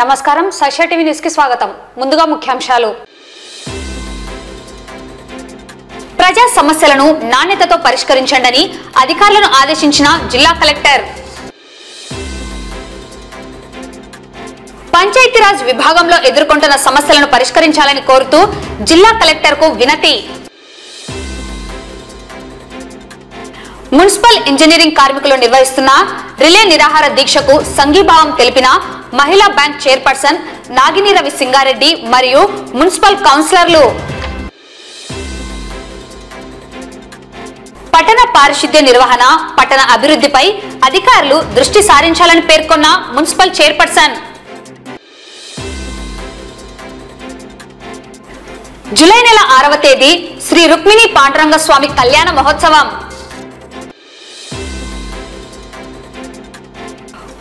నమస్కారం సశ TV news కి స్వాగతం. ముందుగా ముఖ్యాంశాలు. ప్రజా సమస్యలను నాణ్యతతో పరిష్కరించండి అధికారులను ఆదేశించిన జిల్లా కలెక్టర్. పంచాయతీరాజ్ విభాగంలో ఎదుర్కొంటున్న సమస్యలను పరిష్కరించాలని కోరుతూ జిల్లా కలెక్టర్ కు వినతి. మున్సిపల్ ఇంజనీరింగ్ కార్మికులు నిర్వహిస్తున్న రిలే నిరాహార దీక్షకు సంఘీభావం తెలిపిన మహిళా బ్యాంక్ చైర్పర్సన్ నాగిని రవి సింగారెడ్డి మరియు మున్సిపల్ కౌన్సిలర్లు. పట్టణ పారిశుద్ధ్య నిర్వహణ, పట్టణ అభివృద్ధిపై అధికారులు దృష్టి సారించాలని పేర్కొన్న మున్సిపల్ చైర్పర్సన్. జూలై నెల 6వ తేదీ శ్రీ రుక్మిణి పాండురంగ స్వామి కళ్యాణ మహోత్సవం.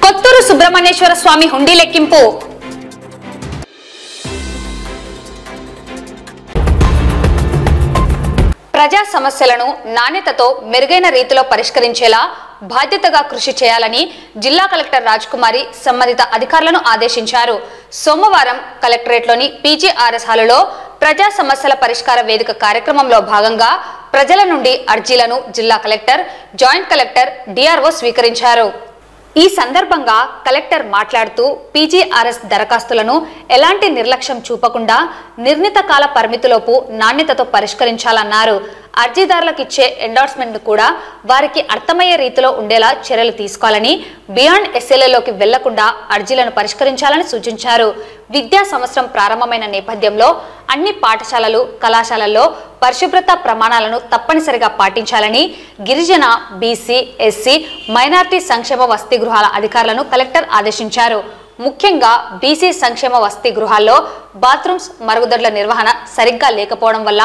కొత్తూరు సుబ్రహ్మణ్యేశ్వర స్వామి హుండీ లెక్కింపు. ప్రజా సమస్యలను నాణ్యతతో మెరుగైన రీతిలో పరిష్కరించేలా బాధ్యతగా కృషి చేయాలని జిల్లా కలెక్టర్ రాజ్కుమారి సంబంధిత అధికారులను ఆదేశించారు. సోమవారం కలెక్టరేట్లోని పీజీఆర్ఎస్ హాలులో ప్రజా సమస్యల పరిష్కార వేదిక కార్యక్రమంలో భాగంగా ప్రజల నుండి అర్జీలను జిల్లా కలెక్టర్, జాయింట్ కలెక్టర్, డిఆర్ఓ స్వీకరించారు. ఈ సందర్భంగా కలెక్టర్ మాట్లాడుతూ పీజీఆర్ఎస్ దరఖాస్తులను ఎలాంటి నిర్లక్ష్యం చూపకుండా నిర్ణీత కాల పరిమితిలోపు నాణ్యతతో పరిష్కరించాలన్నారు. అర్జీదారులకు ఇచ్చే ఎండార్స్మెంట్ కూడా వారికి అర్థమయ్యే రీతిలో ఉండేలా చర్యలు తీసుకోవాలని, బియాండ్ ఎస్ఎల్ఏలోకి వెళ్లకుండా అర్జీలను పరిష్కరించాలని సూచించారు. విద్యా సంవత్సరం ప్రారంభమైన నేపథ్యంలో అన్ని పాఠశాలలు, కళాశాలల్లో పరిశుభ్రత ప్రమాణాలను తప్పనిసరిగా పాటించాలని గిరిజన, బీసీ, ఎస్సీ, మైనార్టీ సంక్షేమ వసతి గృహాల అధికారులను కలెక్టర్ ఆదేశించారు. ముఖ్యంగా బీసీ సంక్షేమ వసతి గృహాల్లో బాత్రూమ్స్, మరుగుదొడ్ల నిర్వహణ సరిగ్గా లేకపోవడం వల్ల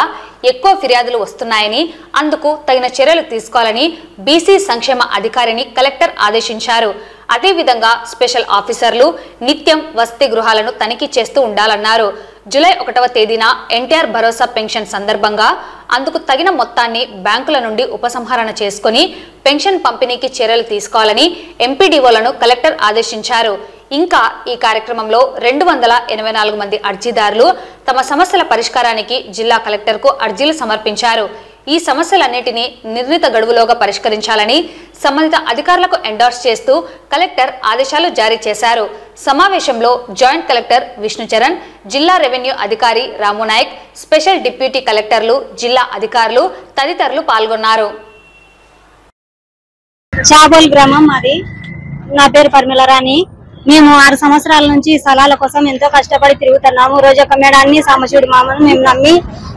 ఎక్కువ ఫిర్యాదులు వస్తున్నాయని, అందుకు తగిన చర్యలు తీసుకోవాలని బీసీ సంక్షేమ అధికారిని కలెక్టర్ ఆదేశించారు. అదేవిధంగా స్పెషల్ ఆఫీసర్లు నిత్యం వసతి గృహాలను తనిఖీ చేస్తూ ఉండాలన్నారు. జూలై 1వ తేదీన ఎన్టీఆర్ భరోసా పెన్షన్ సందర్భంగా అందుకు తగిన మొత్తాన్ని బ్యాంకుల నుండి ఉపసంహరణ చేసుకుని పెన్షన్ పంపిణీకి చర్యలు తీసుకోవాలని ఎంపీడీఓలను కలెక్టర్ ఆదేశించారు. ఇంకా ఈ కార్యక్రమంలో 284 మంది అర్జీదారులు తమ సమస్యల పరిష్కారానికి జిల్లా కలెక్టర్కు అర్జీలు సమర్పించారు. ఈ సమస్యలన్నిటినీ నిర్ణీత గడువులోగా పరిష్కరించాలని సంబంధిత అధికారులకు ఎండార్స్ చేస్తూ కలెక్టర్ ఆదేశాలు జారీ చేశారు. సమావేశంలో జాయింట్ కలెక్టర్ విష్ణుచరణ్, జిల్లా రెవెన్యూ అధికారి రామునాయక్, స్పెషల్ డిప్యూటీ కలెక్టర్లు, జిల్లా అధికారులు తదితరులు పాల్గొన్నారు. చాబోల్ గ్రామం అది. నా పేరు పర్మిలరాణి. మేము 6 సంవత్సరాల నుంచి స్థలాల కోసం ఎంతో కష్టపడి తిరుగుతున్నాము. రోజొక్క మేడాన్ని, సాంబశివుడి మామను మేము నమ్మి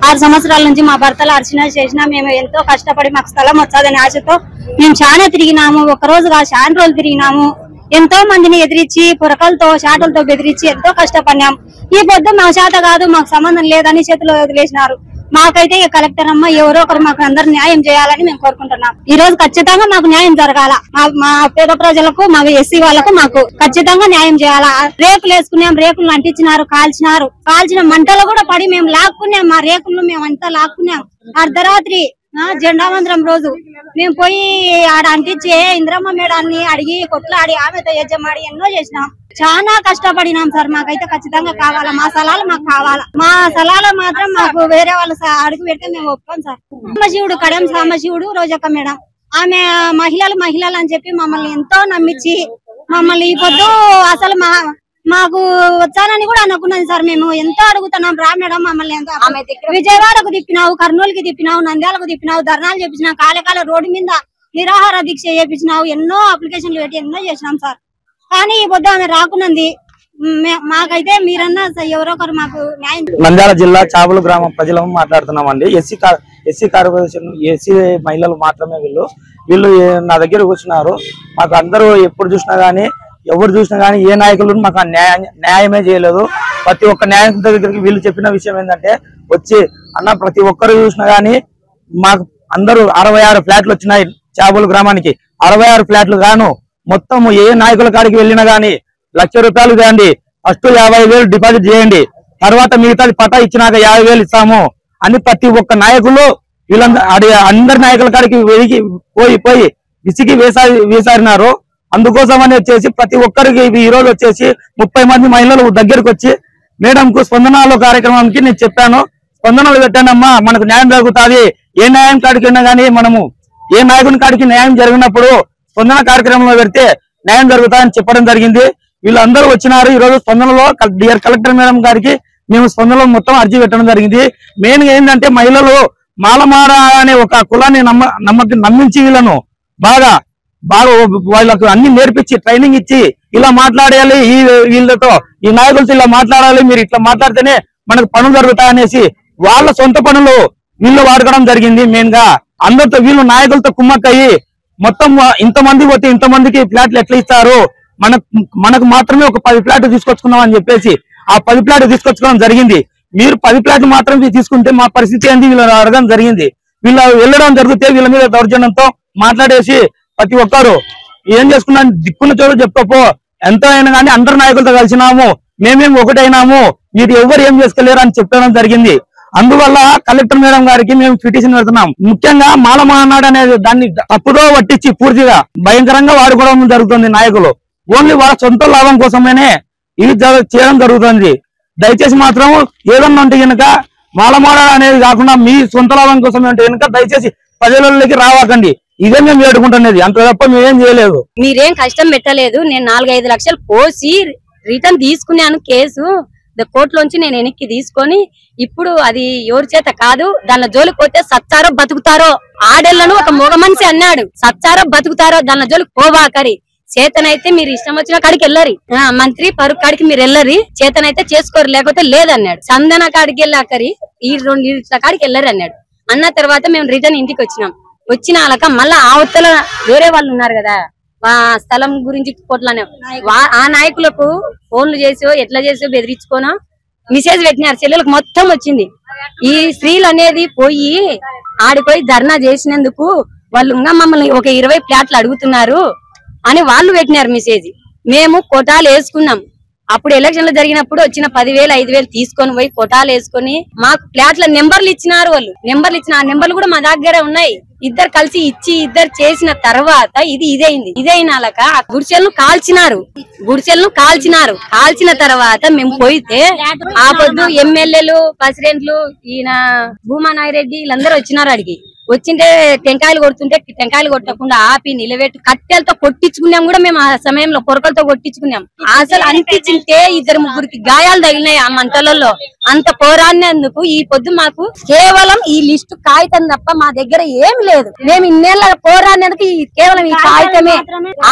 6 సంవత్సరాల నుంచి మా భర్తలు అర్చన చేసినా మేము ఎంతో కష్టపడి మాకు స్థలం వచ్చాదని ఆశతో మేము చాలా తిరిగినాము. ఒక రోజుగా చాలా రోజులు తిరిగినాము. ఎంతో మందిని ఎదిరించి, పురకలతో, షాటలతో బెదిరించి ఎంతో కష్టపడినాం. ఈ పొద్దు మా చేత కాదు, మాకు సంబంధం లేదని చేతిలో వదిలేసినారు. మాకైతే కలెక్టర్ అమ్మ ఎవరో ఒకరు మాకు అందరు న్యాయం చేయాలని మేము కోరుకుంటున్నాం. ఈ రోజు ఖచ్చితంగా మాకు న్యాయం జరగాల. మా పేద ప్రజలకు, మా ఎస్సీ వాళ్ళకు మాకు ఖచ్చితంగా న్యాయం చేయాలా. రేకులు వేసుకున్నాం, రేకులు అంటించినారు, కాల్చిన మంటలు కూడా పడి మేము లాక్కున్నాం. మా రేకులను మేము అంతా లాక్కున్నాం. అర్ధరాత్రి జెండావందరం రోజు మేము పోయి ఆడ అంటించే ఇంద్రమ్మ మేడాన్ని అడిగి కొట్లాడి ఆమెతో యజ్జమాడి ఎన్నో చేసినాం. చాలా కష్టపడినాం సార్. మాకైతే ఖచ్చితంగా కావాలా. మా స్థలాలు మాకు కావాలా. మా స్థలాలు మాత్రం మాకు వేరే వాళ్ళు అడుగు పెడితే మేము ఒప్పుకోం సార్. సాంబశివుడు, కడెం సాంబశివుడు, రోజొక్క మేడం, ఆమె మహిళలు అని చెప్పి మమ్మల్ని ఎంతో నమ్మించి మమ్మల్ని ఈ పొద్దు అసలు మాకు వచ్చానని కూడా అనుకున్నది సార్. మేము ఎంతో అడుగుతున్నాం, రా మేడం మమ్మల్ని ఎంతో. విజయవాడకు తిప్పినావు, కర్నూలుకి తిప్పినావు, నంద్యాలకు తిప్పినావు, ధర్నాలు చేపించినావు, కాలకాల రోడ్డు మీద నిరాహార దీక్ష చేపించినావు, ఎన్నో అప్లికేషన్లు పెట్టి ఎన్నో చేసినాం సార్. కానీ ఈ పొద్దు ఆమె రాకున్నది. మాకైతే మీరన్నా ఎవరో ఒకరు మాకు న్యాయం. నంద్యాల జిల్లా చాబులు గ్రామం ప్రజలను మాట్లాడుతున్నామండి. ఎస్సీ కార్పొరేషన్ ఎస్సీ మహిళలు మాత్రమే వీళ్ళు నా దగ్గర కూర్చున్నారు. మాకు అందరూ ఎప్పుడు చూసినా గానీ, ఎవరు చూసినా గానీ ఏ నాయకులు మాకు న్యాయమే చేయలేదు. ప్రతి ఒక్క నాయకుల దగ్గరికి వీళ్ళు చెప్పిన విషయం ఏంటంటే, వచ్చి అన్న ప్రతి ఒక్కరు చూసినా గానీ మాకు అందరూ 66 ఫ్లాట్లు వచ్చినాయి చాబులు గ్రామానికి. 66 ఫ్లాట్లు గాను మొత్తం ఏ నాయకుల కాడికి వెళ్ళినా గానీ ₹1,00,000 తేండి, ఫస్ట్ 50,000 డిపాజిట్ చేయండి, తర్వాత మిగతాది పటా ఇచ్చినాక 50,000 ఇస్తాము అని ప్రతి ఒక్క నాయకులు వీళ్ళందరూ అందరి నాయకుల కాడికి పోయి విసిగి వేసారినారు. అందుకోసమని వచ్చేసి ప్రతి ఒక్కరికి ఈ రోజు వచ్చేసి 30 మంది మహిళలు దగ్గరికి వచ్చి మేడంకు స్పందనలో కార్యక్రమానికి నేను చెప్పాను, స్పందనలు పెట్టానమ్మా, మనకు న్యాయం జరుగుతుంది. ఏ న్యాయం కాడికైనా కానీ మనము ఏ నాయకుని కాడికి న్యాయం జరిగినప్పుడు స్పందన కార్యక్రమంలో పెడితే న్యాయం జరుగుతాయని చెప్పడం జరిగింది. వీళ్ళందరూ వచ్చినారు. ఈ రోజు స్పందనలో డిఆర్ కలెక్టర్ మేడం గారికి మేము స్పందనలో మొత్తం అర్జీ పెట్టడం జరిగింది. మెయిన్ గా ఏంటంటే మహిళలు మాలమాడ అనే ఒక కులాన్ని నమ్మించి వీళ్ళను బాగా వాళ్ళకు అన్ని నేర్పించి ట్రైనింగ్ ఇచ్చి ఇలా మాట్లాడాలి, వీళ్ళతో ఈ నాయకులతో ఇలా మాట్లాడాలి, మీరు ఇట్లా మాట్లాడితేనే మనకు పనులు జరుగుతాయనేసి వాళ్ళ సొంత పనులు వీళ్ళు వాడుకోవడం జరిగింది. మెయిన్ గా అందరితో వీళ్ళు నాయకులతో కుమ్మక్కయ్యి మొత్తం ఇంతమంది పోతే ఇంతమందికి ఫ్లాట్లు ఎట్లా ఇస్తారు, మనకు మాత్రమే ఒక 10 ఫ్లాట్లు తీసుకొచ్చుకున్నాం అని చెప్పేసి ఆ 10 ఫ్లాట్లు తీసుకొచ్చుకోవడం జరిగింది. మీరు 10 ఫ్లాట్లు మాత్రం తీసుకుంటే మా పరిస్థితి ఏంటి వీళ్ళు అడగడం జరిగింది. వీళ్ళు వెళ్ళడం జరిగితే వీళ్ళ మీద దౌర్జన్యంతో మాట్లాడేసి ప్రతి ఒక్కరు ఏం చేసుకున్నా దిక్కున్న చోటు చెప్పుకోపో, ఎంత అయినా కానీ అందరు నాయకులతో కలిసినాము, మేమేం ఒకటైనాము, మీరు ఎవరు ఏం చేసుకోలేరు అని చెప్పడం జరిగింది. అందువల్ల కలెక్టర్ మేడం గారికి మేము పిటిషన్ పెడుతున్నాం. ముఖ్యంగా మాల మహానాడు అనేది దాన్ని తప్పుదో పట్టించి పూర్తిగా భయంకరంగా వాడుకోవడం జరుగుతుంది. నాయకులు ఓన్లీ వాళ్ళ సొంత లాభం కోసమేనే ఇది చేయడం జరుగుతుంది. దయచేసి మాత్రం ఏదన్నా ఉంటే కనుక మాలమాడ అనేది కాకుండా మీ సొంత లాభం కోసం అంటే కనుక దయచేసి ప్రజలలోకి రావకండి. ఇదే మేము వేడుకుంటున్నది, అంత తప్ప మేమేం చేయలేదు. మీరేం కష్టం పెట్టలేదు. నేను 4-5 లక్షలు పోసి రిటర్న్ తీసుకున్నాను కేసు. కోర్టులోంచి నేను వెనక్కి తీసుకొని ఇప్పుడు అది ఎవరి చేత కాదు, దానిలో జోలికి పోతే సచ్చారో బతుకుతారో. ఆడేళ్లను ఒక మగ మనిషి అన్నాడు, సచ్చారో బతుకుతారో దానిలో జోలికి పోవాకరి. చేతనైతే మీరు ఇష్టం వచ్చిన కాడికి వెళ్ళరి, మంత్రి పరుగు కాడికి మీరు వెళ్ళరి, చేతనైతే చేసుకోరు లేకపోతే లేదన్నాడు. సందన కాడికి వెళ్ళాకరి ఈ 2 కాడికి వెళ్ళరు అన్నాడు. అన్న తర్వాత మేము రిటర్న్ ఇంటికి వచ్చినాం. వచ్చిన వాళ్ళక మళ్ళా అవతల వేరే వాళ్ళు ఉన్నారు కదా, స్థలం గురించి కోట్లనే ఆ నాయకులకు ఫోన్లు చేసో ఎట్లా చేసో బెదిరించుకోనో మెసేజ్ పెట్టినారు. చెల్లెలకు మొత్తం వచ్చింది. ఈ స్త్రీలు అనేది పోయి ఆడిపోయి ధర్నా చేసినందుకు వాళ్ళు ఇంకా మమ్మల్ని ఒక 20 ఫ్లాట్లు అడుగుతున్నారు అని వాళ్ళు పెట్టినారు మెసేజ్. మేము కోటాలు వేసుకున్నాం. అప్పుడు ఎలక్షన్లు జరిగినప్పుడు వచ్చిన 10,000 5,000 తీసుకొని పోయి కోటాలు వేసుకొని మాకు ఫ్లాట్ల నెంబర్లు ఇచ్చినారు. వాళ్ళు నెంబర్లు ఇచ్చిన ఆ నెంబర్లు కూడా మా దగ్గర ఉన్నాయి. ఇద్దరు కలిసి ఇచ్చి ఇద్దరు చేసిన తర్వాత ఇదైంది. ఇదైనాక ఆ గుడిసెలను కాల్చినారు. కాల్చిన తర్వాత మేము పోయితే ఆ పొద్దు ఎమ్మెల్యేలు ప్రెసిడెంట్లు ఈయన భూమా నాగిరెడ్డి వీళ్ళందరూ వచ్చినారు. అడిగి వచ్చింటే టెంకాయలు కొడుతుంటే టెంకాయలు కొట్టకుండా ఆపి నిలబెట్టి కట్టెలతో కొట్టించుకున్నాం. కూడా మేము ఆ సమయంలో కొరకలతో కొట్టించుకున్నాం. అసలు అనిపించింటే 2-3 గాయాలు తగిలినాయి ఆ మంటలలో. అంత పోరాడినందుకు ఈ పొద్దు మాకు కేవలం ఈ లిస్టు కాగితం తప్ప మా దగ్గర ఏమి లేదు. మేము ఇన్నేళ్ల పోరాడినందుకు కేవలం ఈ కాగితమే.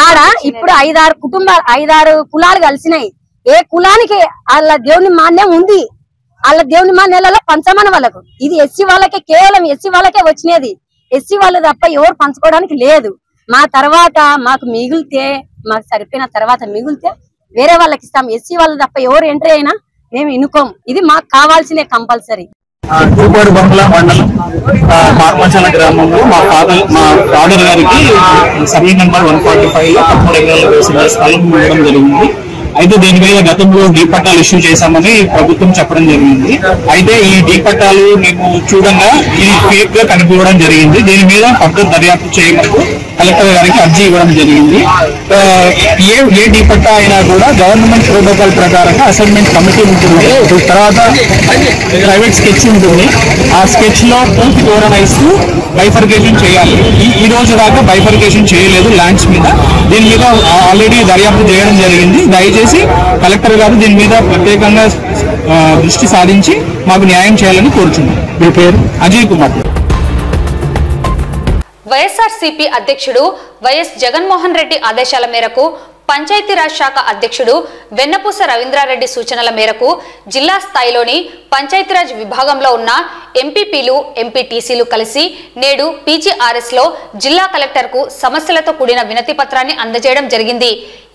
ఆడ ఇప్పుడు 5-6 కులాలు కలిసినాయి. ఏ కులానికి వాళ్ళ దేవుని మాన్యం ఉంది. వాళ్ళ దేవుని మా నెలలో పంచమన వాళ్ళకు, ఇది ఎస్సీ వాళ్ళకే, కేవలం ఎస్సీ వాళ్ళకే వచ్చినది. ఎస్సీ వాళ్ళు తప్ప ఎవరు పంచుకోవడానికి లేదు. మా తర్వాత మాకు మిగిలితే, మాకు సరిపోయిన తర్వాత మిగిలితే వేరే వాళ్ళకి ఇస్తాం. ఎస్సీ వాళ్ళు తప్ప ఎవరు ఎంట్రీ అయినా మేము ఇనుకోం. ఇది మాకు కావాల్సిన కంపల్సరీ. చూపాడు బంగ్లా మండలం మార్మంచల గ్రామంలో మా ఫాదర్ గారికి సర్వే నెంబర్ 145 లో 13 ఎకరాలు వేసిన స్థలం ఇవ్వడం జరిగింది. అయితే దీని మీద గతంలో డీ పట్టాలు ఇష్యూ చేశామని ప్రభుత్వం చెప్పడం జరిగింది. అయితే ఈ డీ పట్టాలు మేము చూడంగా ఇది ఫేక్ గా కనిపించడం జరిగింది. దీని మీద ఫర్దర్ దర్యాప్తు చేయమంటూ కలెక్టర్ గారికి అర్జీ ఇవ్వడం జరిగింది. ఏ డీ పట్టా అయినా కూడా గవర్నమెంట్ ప్రోటోకాల్ ప్రకారంగా అసైన్మెంట్ కమిటీ ఉంటుంది, తర్వాత ప్రైవేట్ స్కెచ్ ఉంటుంది. ఆ స్కెచ్ లో పూర్తి వివరణ ఇస్తూ బైఫర్కేషన్ చేయాలి. ఈ రోజు దాకా బైఫర్కేషన్ చేయలేదు ల్యాండ్స్ మీద. దీని మీద ఆల్రెడీ దర్యాప్తు చేయడం జరిగింది. దయచేసి కలెక్టర్ గారు దీని మీద ప్రత్యేకంగా దృష్టి సాధించి మాకు న్యాయం చేయాలని కోరుచున్నాం. మీ పేరు? అజయ్ కుమార్. వైఎస్ఆర్సీపీ అధ్యక్షుడు వైఎస్ జగన్మోహన్ రెడ్డి ఆదేశాల మేరకు పంచాయతీరాజ్ శాఖ అధ్యక్షుడు వెన్నపూస రవీంద్రారెడ్డి సూచనల మేరకు జిల్లా స్థాయిలోని పంచాయతీరాజ్ విభాగంలో ఉన్న ఎంపీపీలు ఎంపీటీసీలు కలిసి నేడు పీజీఆర్ఎస్ లో జిల్లా కలెక్టర్ కు సమస్యలతో కూడిన వినతి పత్రాన్ని అందజేయడం జరిగింది.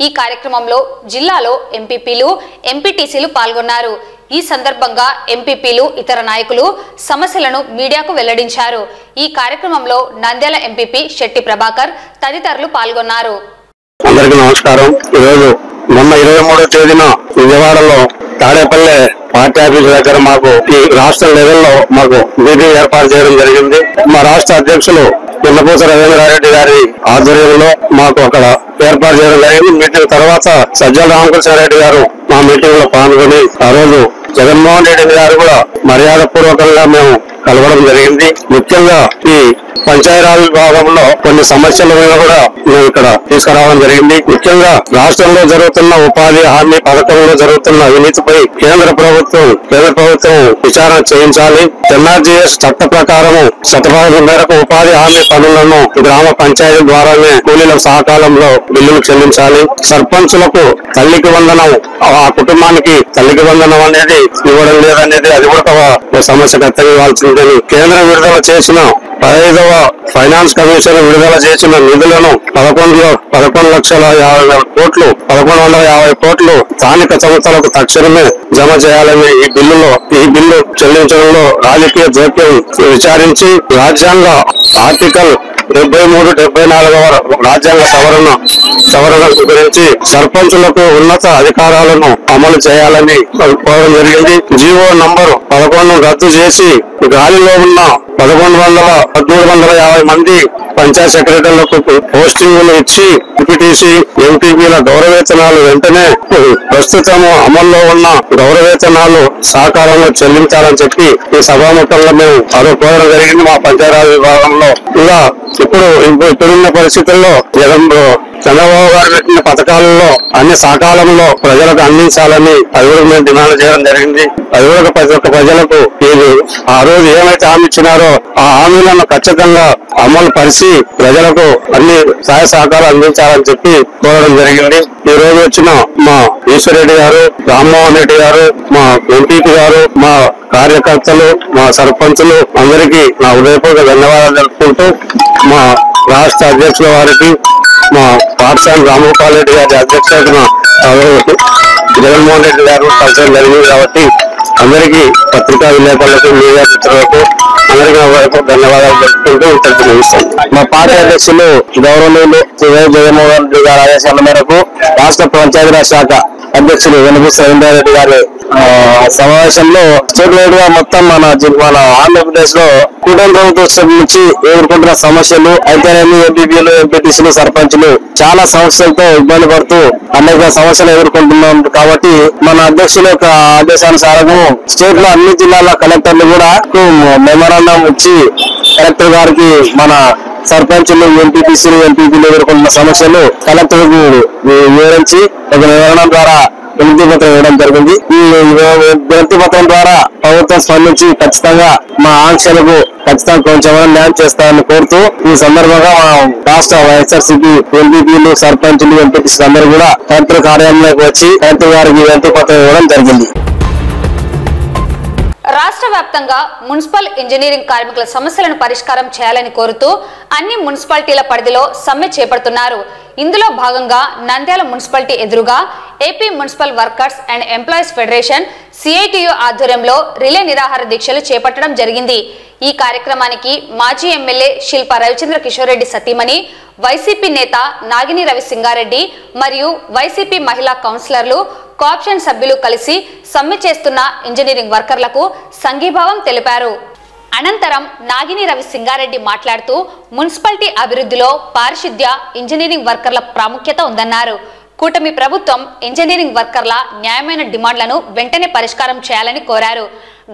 ఈ కార్యక్రమంలో జిల్లాలో ఎంపీపీలు ఎంపీటీసీలు పాల్గొన్నారు. ఈ సందర్భంగా ఎంపీపీలు ఇతర నాయకులు సమస్యలను మీడియాకు వెల్లడించారు. ఈ కార్యక్రమంలో నంద్యాల ఎంపీపీ శెట్టి ప్రభాకర్ తదితరులు పాల్గొన్నారు. అందరికీ నమస్కారం. ఈరోజు మొన్న 23వ తేదీన విజయవాడలో తాడేపల్లె పార్టీ ఆఫీస్ దగ్గర మాకు ఈ రాష్ట్ర లెవెల్లో మాకు మీటింగ్ ఏర్పాటు చేయడం జరిగింది. మా రాష్ట్ర అధ్యక్షులు పిల్లపూస రవీంద్రారెడ్డి గారి ఆధ్వర్యంలో మాకు అక్కడ ఏర్పాటు చేయడం జరిగింది. మీటింగ్ తర్వాత సజ్జల రామకృష్ణారెడ్డి గారు మా మీటింగ్ లో పాల్గొని ఆ రోజు జగన్మోహన్ రెడ్డి గారు కూడా మర్యాద పూర్వకంగా మేము కలవడం జరిగింది. ముఖ్యంగా ఈ పంచాయతీరాజ్ విభాగంలో కొన్ని సమస్యల మీద కూడా మేము ఇక్కడ తీసుకురావడం జరిగింది. ముఖ్యంగా రాష్ట్రంలో జరుగుతున్న ఉపాధి హామీ పథకంలో జరుగుతున్న అవినీతిపై కేంద్ర ప్రభుత్వం విచారణ చేయించాలి. ఎన్ఆర్జీఎస్ చట్ట ప్రకారం శతభాగం మేరకు ఉపాధి హామీ పనులను గ్రామ పంచాయతీ ద్వారానే కూలీల సహకాలంలో బిల్లులు చెల్లించాలి. సర్పంచులకు తల్లికి వందనం, ఆ కుటుంబానికి తల్లికి వందనం అనేది ఇవ్వడం లేదనేది అది కూడా సమస్య కత్తగివ్వాల్సిందని కేంద్రం విడుదల చేసిన 15వ ఫైనాన్స్ కమిషన్ విడుదల చేసిన నిధులను 11,50,50 కోట్లు స్థానిక సంస్థలకు తక్షణమే జమ చేయాలని ఈ బిల్లు చెల్లించడంలో రాజకీయ జోక్యం విచారించి రాజ్యాంగ ఆర్టికల్ 73, 74 రాజ్యాంగ సవరణ గురించి సర్పంచులకు ఉన్నత అధికారాలను అమలు చేయాలని కోరడం జరిగింది. జీవో నంబర్ 11 రద్దు చేసి గాలిలో ఉన్న 1350 మంది పంచాయత్ సెక్రటరీలకు పోస్టింగులు ఇచ్చి ఎంపీటీసీ, ఎంపీపీల గౌరవేతనాలు వెంటనే ప్రస్తుతం అమల్లో ఉన్న గౌరవేతనాలు సహకారంలో చెల్లించాలని చెప్పి ఈ సభాముఖంగా మేము కోరడం జరిగింది. మా పంచాయతీరాజ్ విభాగంలో ఇలా ఇప్పుడున్న పరిస్థితుల్లో చంద్రబాబు గారు పెట్టిన పథకాలలో అన్ని సకాలంలో ప్రజలకు అందించాలని అది కూడా మేము డిమాండ్ చేయడం జరిగింది. అది కూడా ప్రతి ఒక్క ప్రజలకు ఆ రోజు ఏమైతే హామీ ఇచ్చినారో ఆ హామీలను ఖచ్చితంగా అమలు పరిచి ప్రజలకు అన్ని సహాయ సహకారాలు అందించాలని చెప్పి కోరడం జరిగింది. ఈ రోజు వచ్చిన మా ఈశ్వరెడ్డి గారు, రామ్మోహన్ రెడ్డి గారు, మా ఎంపీపీ గారు, మా కార్యకర్తలు, మా సర్పంచులు అందరికీ నా హృదయపూర్వక ధన్యవాదాలు తెలుపుకుంటూ మా రాష్ట్ర అధ్యక్షుల వారికి, మా పాఠశాల రామగోపాల్ రెడ్డి గారి అధ్యక్షతన జగన్మోహన్ రెడ్డి గారు కలిసడం జరిగింది కాబట్టి అందరికీ పత్రికా విలేకరులకు, మీడియా మిత్రులకు అందరికీ ధన్యవాదాలు తెలుపుకుంటూ ఇంతటితో ముగిస్తాను. మా పార్టీ అధ్యక్షులు గౌరవనీయులు శ్రీ జగన్మోహన్ రెడ్డి గారి ఆదేశాల మేరకు రాష్ట్ర పంచాయతీరాజ్ శాఖ అధ్యక్షులు వెనుపూస రవీంద్రారెడ్డి గారి సమావేశంలో స్టేట్ వైడ్ గా మొత్తం మన ఆంధ్రప్రదేశ్ లో కూటమి ప్రభుత్వం నుంచి ఎదుర్కొంటున్న సమస్యలు అయితేనేమి ఎంపీపీలు, ఎంపీటీసీలు, సర్పంచులు చాలా సమస్యలతో ఇబ్బంది పడుతూ అనేక సమస్యలు ఎదుర్కొంటున్నాం. కాబట్టి మన అధ్యక్షుల యొక్క ఆదేశానుసారము స్టేట్ లో అన్ని జిల్లాల కలెక్టర్లు కూడా మెమోరాండం ఇచ్చి కలెక్టర్ గారికి మన సర్పంచులు, ఎంపీటీసీలు, ఎంపీపీలు ఎదుర్కొంటున్న సమస్యలు కలెక్టర్ కు వివరించి ఒక వివరణం ద్వారా వినతి పత్రం ఇవ్వడం జరిగింది. ఈ వినతి పత్రం ద్వారా ప్రభుత్వం స్పందించి ఖచ్చితంగా మా ఆంక్షలకు ఖచ్చితంగా కొంచెం న్యాయం చేస్తామని కోరుతూ ఈ సందర్భంగా మా రాష్ట్ర వైఎస్ఆర్సీపీ ఎంపీపీలు, సర్పంచులు, ఎంపీటీసీలు అందరూ కూడా కలెక్టర్ కార్యాలయంలోకి వచ్చి కలెక్టర్ గారికి వినతి పత్రం ఇవ్వడం జరిగింది. రాష్ట్ర వ్యాప్తంగా మున్సిపల్ ఇంజనీరింగ్ కార్మికుల సమస్యలను పరిష్కారం చేయాలని కోరుతూ అన్ని మున్సిపాలిటీల పరిధిలో సమ్మె చేపడుతున్నారు. ఇందులో భాగంగా నంద్యాల మున్సిపాలిటీ ఎదురుగా AP municipal workers and employees federation CITU ఆధ్వర్యంలో రిలే నిరాహార దీక్షలు చేపట్టడం జరిగింది. ఈ కార్యక్రమానికి మాజీ ఎమ్మెల్యే శిల్పా రవిచంద్ర కిషోర్ రెడ్డి సతీమణి, వైసీపీ నేత నాగిని రవి సింగారెడ్డి మరియు వైసీపీ మహిళా కౌన్సిలర్లు, కోఆప్షన్ సభ్యులు కలిసి సమ్మె చేస్తున్న ఇంజనీరింగ్ వర్కర్లకు సంఘీభావం తెలిపారు. అనంతరం నాగిని రవి సింగారెడ్డి మాట్లాడుతూ మున్సిపాలిటీ అభివృద్ధిలో పారిశుద్ధ్య, ఇంజనీరింగ్ వర్కర్ల ప్రాముఖ్యత ఉందన్నారు. కూటమి ప్రభుత్వం ఇంజనీరింగ్ వర్కర్ల న్యాయమైన డిమాండ్లను వెంటనే పరిష్కారం చేయాలని కోరారు.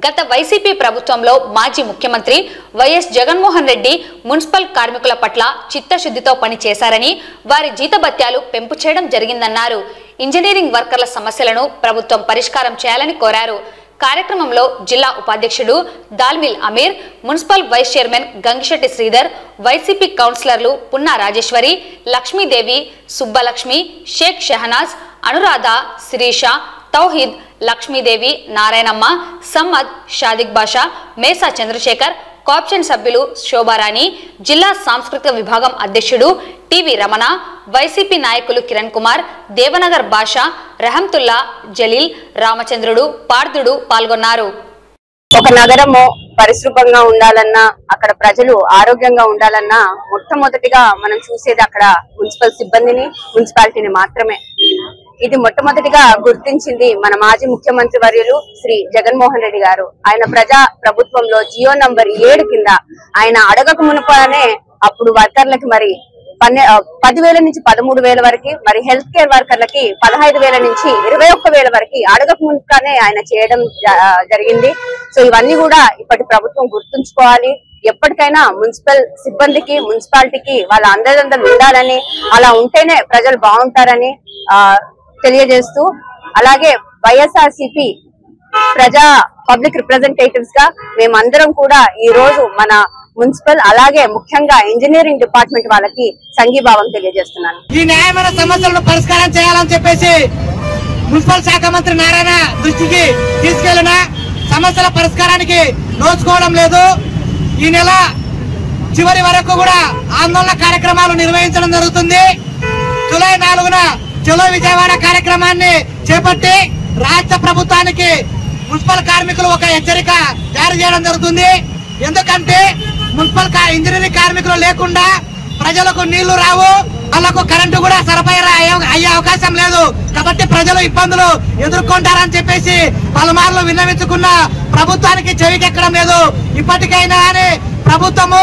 గత వైసీపీ ప్రభుత్వంలో మాజీ ముఖ్యమంత్రి వైఎస్ జగన్మోహన్ రెడ్డి మున్సిపల్ కార్మికుల పట్ల చిత్తశుద్ధితో పనిచేశారని, వారి జీతభత్యాలు పెంపు చేయడం జరిగిందన్నారు. ఇంజనీరింగ్ వర్కర్ల సమస్యలను ప్రభుత్వం పరిష్కారం చేయాలని కోరారు. కార్యక్రమంలో జిల్లా ఉపాధ్యక్షుడు Dalmil Ameer, municipal vice chairman Gangisetti Sridhar, YCP కౌన్సిలర్లు పున్నా రాజేశ్వరి, లక్ష్మీదేవి, సుబ్బలక్ష్మి, షేక్ షహనాజ్, అనురాధ, శిరీష, తౌహీద్, లక్ష్మీదేవి, నారాయణమ్మ, సమ్మద్, షాదిక్ బాషా, మేసా చంద్రశేఖర్, కోఆప్షన్ సభ్యులు శోభారాణి, జిల్లా సాంస్కృతిక విభాగం అధ్యక్షుడు టివి రమణ, వైసీపీ నాయకులు కిరణ్ కుమార్, దేవనగర్ బాషా, రహంతుల్లా, జలీల్, రామచంద్రుడు, పార్థుడు పాల్గొన్నారు. ఒక నగరము పరిశుభ్రంగా ఉండాలన్నా, అక్కడ ప్రజలు ఆరోగ్యంగా ఉండాలన్నా మొట్టమొదటిగా మనం చూసేది అక్కడ మున్సిపల్ సిబ్బందిని, మున్సిపాలిటీని మాత్రమే. ఇది మొట్టమొదటిగా గుర్తించింది మన మాజీ ముఖ్యమంత్రి వర్యులు శ్రీ జగన్మోహన్ రెడ్డి గారు. ఆయన ప్రజా ప్రభుత్వంలో జియో నంబర్ 7 కింద ఆయన అడగక మునుపనే అప్పుడు వర్కర్లకి మరి 10,000 నుంచి 13,000 వరకు, మరి హెల్త్ కేర్ వర్కర్లకి 15,000 నుంచి 21,000 వరకు అడగక ముందుగానే ఆయన చేయడం జరిగింది. సో ఇవన్నీ కూడా ఇప్పటి ప్రభుత్వం గుర్తుంచుకోవాలి. ఎప్పటికైనా మున్సిపల్ సిబ్బందికి, మున్సిపాలిటీకి వాళ్ళ అందరందరూ ఉండాలని, అలా ఉంటేనే ప్రజలు బాగుంటారని తెలియజేస్తూ, అలాగే వైఎస్ఆర్సీపీ ప్రజా పబ్లిక్ రిప్రజెంటేటివ్స్ గా మేమందరం కూడా ఈ రోజు మన మున్సిపల్ అలాగే ముఖ్యంగా ఇంజనీరింగ్ డిపార్ట్మెంట్ వాళ్ళకి సంఘీభావం తెలియజేస్తున్నాను. ఈ న్యాయమైన సమస్యలను పరిష్కారం చేయాలని చెప్పేసి మున్సిపల్ శాఖ మంత్రి నారాయణ దృష్టికి తీసుకెళ్లిన సమస్యల పరిష్కారానికి నోచుకోవడం లేదు. ఈ నెల చివరి వరకు కూడా ఆందోళన కార్యక్రమాలు నిర్వహించడం జరుగుతుంది. జూలై 4న చలో విజయవాడ కార్యక్రమాన్ని చేపట్టి రాష్ట్ర ప్రభుత్వానికి మున్సిపల్ కార్మికులు ఒక హెచ్చరిక జారీ చేయడం జరుగుతుంది. ఎందుకంటే మున్సిపల్ ఇంజనీరింగ్ కార్మికులు లేకుండా ప్రజలకు నీళ్లు రావు, వాళ్ళకు కరెంటు కూడా సరఫరా అయ్యే అవకాశం లేదు. కాబట్టి ప్రజలు ఇబ్బందులు ఎదుర్కొంటారని చెప్పేసి పలుమార్లు విన్నవించుకున్న ప్రభుత్వానికి చెవికెక్కడం లేదు. ఇప్పటికైనా కానీ ప్రభుత్వము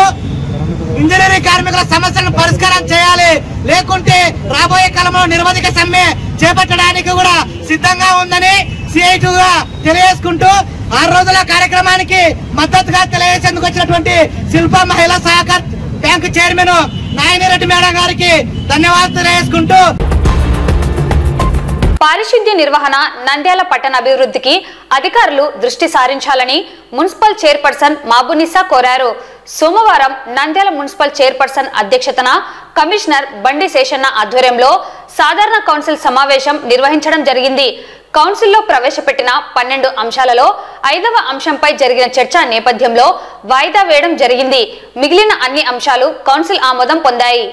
ఇంజనీరింగ్ కార్మికుల సమస్యలను పరిష్కారం చేయాలి, లేకుంటే రాబోయే కాలంలో నిరవధిక సమ్మె చేపట్టడానికి కూడా సిద్ధంగా ఉందని సిఐటిగా తెలియజేసుకుంటూ 6 రోజుల కార్యక్రమానికి మద్దతుగా తెలియజేసేందుకు వచ్చినటువంటి శిల్ప మహిళా సహకార బ్యాంకు చైర్మన్ నాయనిరెడ్డి మేడం గారికి ధన్యవాదాలు తెలియజేసుకుంటూ, పారిశుద్ధ్య నిర్వహణ, నంద్యాల పట్టణ అభివృద్ధికి అధికారులు దృష్టి సారించాలని మున్సిపల్ చైర్పర్సన్ మాబునిసా కోరారు. సోమవారం నంద్యాల మున్సిపల్ చైర్పర్సన్ అధ్యక్షతన కమిషనర్ బండి శేషన్న ఆధ్వర్యంలో సాధారణ కౌన్సిల్ సమావేశం నిర్వహించడం జరిగింది. కౌన్సిల్లో ప్రవేశపెట్టిన 12 అంశాలలో 5వ అంశంపై జరిగిన చర్చ నేపథ్యంలో వాయిదా వేయడం జరిగింది. మిగిలిన అన్ని అంశాలు కౌన్సిల్ ఆమోదం పొందాయి.